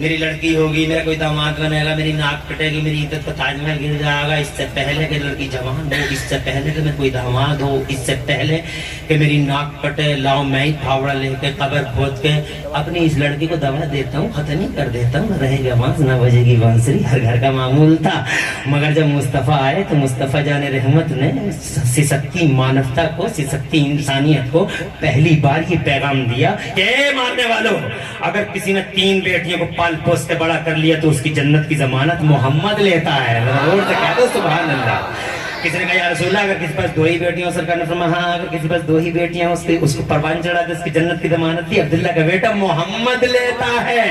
میری لڑکی ہوگی, میرا کوئی داماد بنے گا, میری ناک کٹے گی, میری عزت کا تاج محل گر جائے گا, اس سے پہلے کہ لڑکی جوان ہو, اس سے پہلے کہ میں کوئی داماد ہو, اس سے پہلے کہ میری ناک کٹے, لاؤ میں ہی پھاوڑا لے کے قبر کھود کے اپنی اس لڑکی کو دوا دیتا ہوں, ختم ہی کر دیتا ہوں, رہے گا آواز نہ بجے گی بانسری, ہر گھر کا معمول تھا. مگر جب مصطفیٰ آئے تو مصطفیٰ جان رحمت نے سسکتی مانوتا کو, سسکتی انسانیت کو پہلی بار یہ پیغام دیا کہ اے ماننے والوں, اگر کسی نے 3 بیٹیوں کو پال پوس کے بڑا کر لیا تو اس کی جنت کی ضمانت محمد لیتا ہے. اور سے کہہ دو سبحان اللہ. کسی نے کہا یا رسول اللہ, اگر کسی پاس 2 ہی بیٹیاں, سرکار نے فرمایا ہاں اگر کسی پاس 2 ہی بیٹیاں اس کو پروان چڑھا دے, اس کی جنت کی ضمانت دی. عبداللہ کا بیٹا محمد لیتا ہے.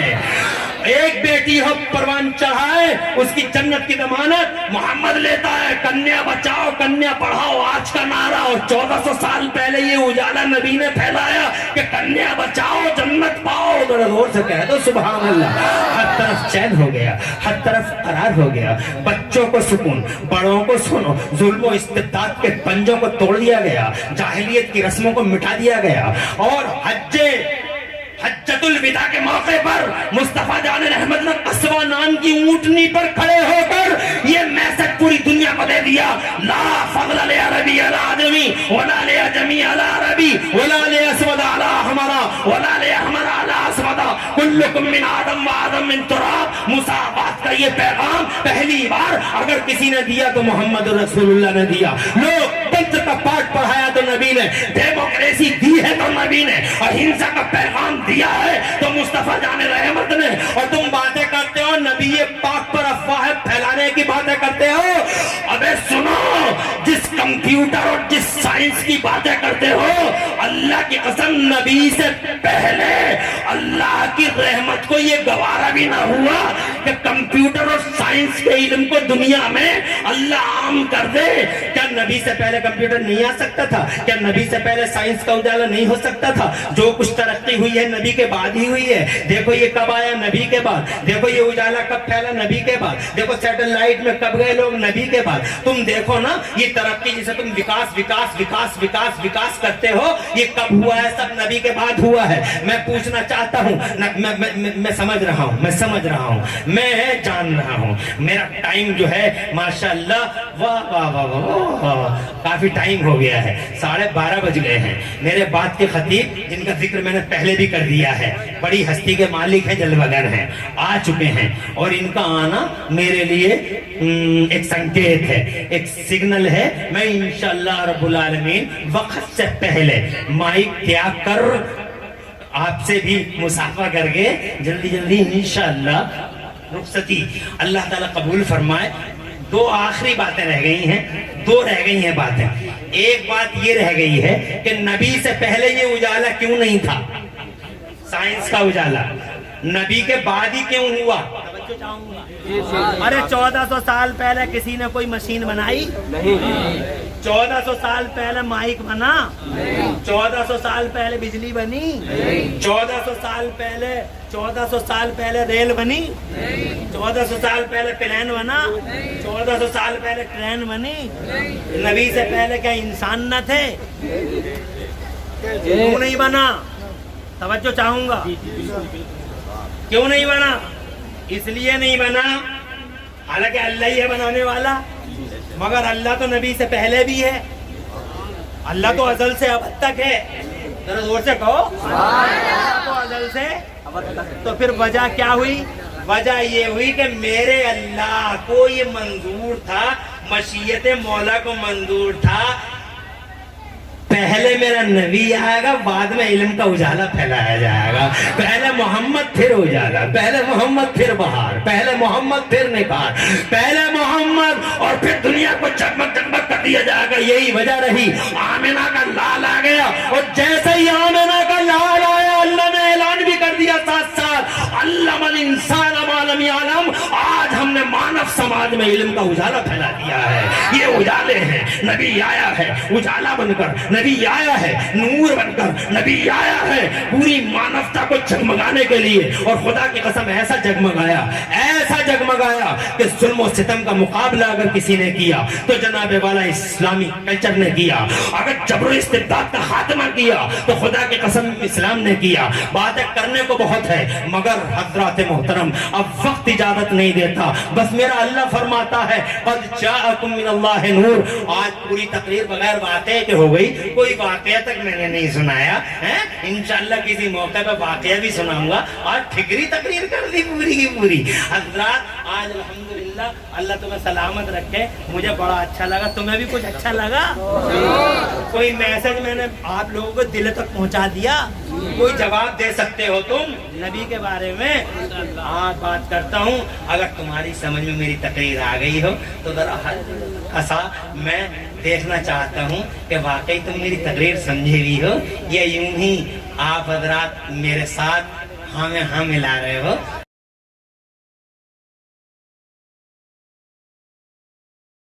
ایک بیٹی ہو پروان چڑھائے, اس کی جنت کی ضمانت محمد لیتا ہے. کنیا بچاؤ کنیا پڑھاؤ آج کا نعرہ, اور 1400 سال پہلے یہ اجالا نبی نے پھیلایا کہ کنیا بچاؤ جنت پاؤ. ذرا زور سے کہہ دو سبحان اللہ. ہر طرف چین ہو گیا, ہر طرف قرار ہو گیا, بچوں کو سکون, بڑوں کو سنو, ظلم و استبداد کے پنجوں کو توڑ دیا گیا, جاہلیت کی رسموں کو مٹا دیا گیا, اور حجۃ الوداع کے موقع پر مصطفیٰ جان رحمت نے قصبہ نام کی اونٹنی پر کھڑے ہو کر یہ میسج پوری دنیا کو دے دیا, لا فضل لعربی علی عجمی ولا لعجمی علی عربی ولا لاسود علی احمر ولا لاحمر علی اسود, کلکم من آدم و آدم من تراب. مساوات کا یہ پیغام پہلی بار اگر کسی نے دیا تو محمد رسول اللہ نے دیا. لوکتنتر کا پاٹ پڑھایا تو نبی نے, ڈیموکریسی دی ہے تو نبی نے, اہنسا کا پیغام دیا ہے تو مصطفیٰ جان رحمت نے. اور تم باتیں کرتے ہو نبی پاک پر افواہ پھیلانے کی باتیں کرتے ہو. ابے سنو, جس کمپیوٹر اور جس سائنس کی باتیں کرتے ہو, اللہ کی قسم نبی سے پہلے اللہ کی رحمت کو یہ گوارا بھی نہ ہوا کہ کمپیوٹر اور سائنس کے علم کو دنیا میں اللہ عام کر دے. کیا نبی سے پہلے کمپیوٹر نہیں آ سکتا تھا؟ کیا نبی سے پہلے سائنس کا اجالا نہیں ہو سکتا تھا؟ جو کچھ ترقی ہوئی ہے نبی کے بعد ہی ہوئی ہے. دیکھو یہ کب آیا, نبی کے بعد. دیکھو یہ اجالا کب پھیلا, نبی کے بعد. دیکھو سیٹلائٹ میں کب گئے لوگ, نبی کے بعد. تم دیکھو نا یہ ترقی جسے تم وکاس وکاس وکاس وکاس وکاس کرتے ہو, یہ کب ہوا ہے؟ سب نبی کے بعد ہوا ہے. میں پوچھنا چاہتا ہوں, میں سمجھ رہا ہوں, میں سمجھ رہا ہوں, میں جان رہا ہوں. میرا ٹائم جو ہے ماشاءاللہ واہ واہ واہ واہ کافی ٹائم ہو گیا ہے, 12:30 بج گئے ہیں. میرے بعد کے خطیب جن کا ذکر میں نے پہلے بھی کر دیا ہے, بڑی ہستی کے مالک ہیں, جلوگر ہیں, آ چکے ہیں, اور ان کا آنا میرے لیے ایک سنکیت ہے, ایک سگنل ہے. میں انشاءاللہ رب العالمین وقت سے پہلے مائک تیاگ کر آپ سے بھی مصافحہ کر کے جلدی جلدی انشاءاللہ رخصتی اللہ تعالیٰ قبول فرمائے. 2 آخری باتیں رہ گئی ہیں, 2 رہ گئی ہیں باتیں. ایک بات یہ رہ گئی ہے کہ نبی سے پہلے یہ اجالا کیوں نہیں تھا, سائنس کا اجالا, نبی کے بعد ہی کیوں ہوا؟ ارے 1400 سال پہلے کسی نے کوئی مشین بنائی نہیں, 1400 سال پہلے مائک بنا, 1400 سال پہلے بجلی بنی, 1400 سال پہلے ریل بنی, 1400 سال پہلے پلین بنا, 1400 سال پہلے ٹرین بنی. نبی سے پہلے کیا انسان نہ تھے؟ کیوں نہیں بنا؟ توجہ چاہوں گا. کیوں نہیں بنا؟ اس لیے نہیں بنا, حالانکہ اللہ ہی ہے بنانے والا, مگر اللہ تو نبی سے پہلے بھی ہے, اللہ تو ازل سے ابد تک ہے. ذرا زور سے کہو, اللہ تو ازل سے ابد تک. تو پھر وجہ کیا ہوئی؟ وجہ یہ ہوئی کہ میرے اللہ کو یہ منظور تھا, مشیت مولا کو منظور تھا, پہلے میرا نبی آئے گا, بعد میں علم کا اجالا پھیلایا جائے گا. پہلے محمد پھر اجالا, پہلے محمد پھر بہار, پہلے محمد پھر نکار, پہلے محمد اور پھر دنیا کو جگمگ جگمگ کر دیا جائے گا. یہی وجہ رہی. آمنہ کا لال آ گیا, اور جیسے ہی آمنہ کا لال آیا اللہ نے اعلان بھی کر دیا ساتھ ساتھ, علم الانسان ما لم یعلم. آج ہم نے مانو سماج میں علم کا اجالا پھیلا دیا ہے. یہ اجالے ہیں, نبی آیا ہے اجالا بن کر, نبی آیا ہے نور بن کر, نبی آیا ہے پوری مانوتا کو جگمگانے کے لیے. اور خدا کی قسم ایسا جگمگایا, ایسا جگمگایا کہ ظلم و ستم کا مقابلہ اگر کسی نے کیا تو جناب والا اسلامی کلچر نے کیا، اگر جبر و استبداد کا خاتمہ کیا تو خدا کی قسم اسلام نے کیا۔ باتیں کرنے کو بہت ہے مگر حضرات محترم اب وقت اجازت نہیں دیتا، بس میرا اللہ فرماتا ہے قد جاءکم من اللہ نور۔ آج پوری تقریر بغیر واقعے کے ہو گئی، کوئی واقعہ تک میں نے نہیں سنایا ہے، انشاءاللہ کسی موقع پہ واقعہ بھی سناؤں گا۔ آج ٹھگری تقریر کر دی پوری کی پوری۔ حضرات آج الحمدللہ اللہ تمہیں سلامت رکھے، مجھے بڑا اچھا لگا، تمہیں بھی کچھ اچھا لگا؟ کوئی میسج میں نے آپ لوگوں کو دل تک پہنچا دیا؟ کوئی جواب دے سکتے ہو تم نبی کے بارے میں؟ آج بات کرتا ہوں، اگر تمہاری سمجھ میں میری تقریر آ گئی ہو تو ذرا ایسا میں دیکھنا چاہتا ہوں کہ واقعی تم میری تقریر سمجھے بھی ہو یا یوں ہی آپ حضرات میرے ساتھ ہاں میں ہاں ملا رہے ہو۔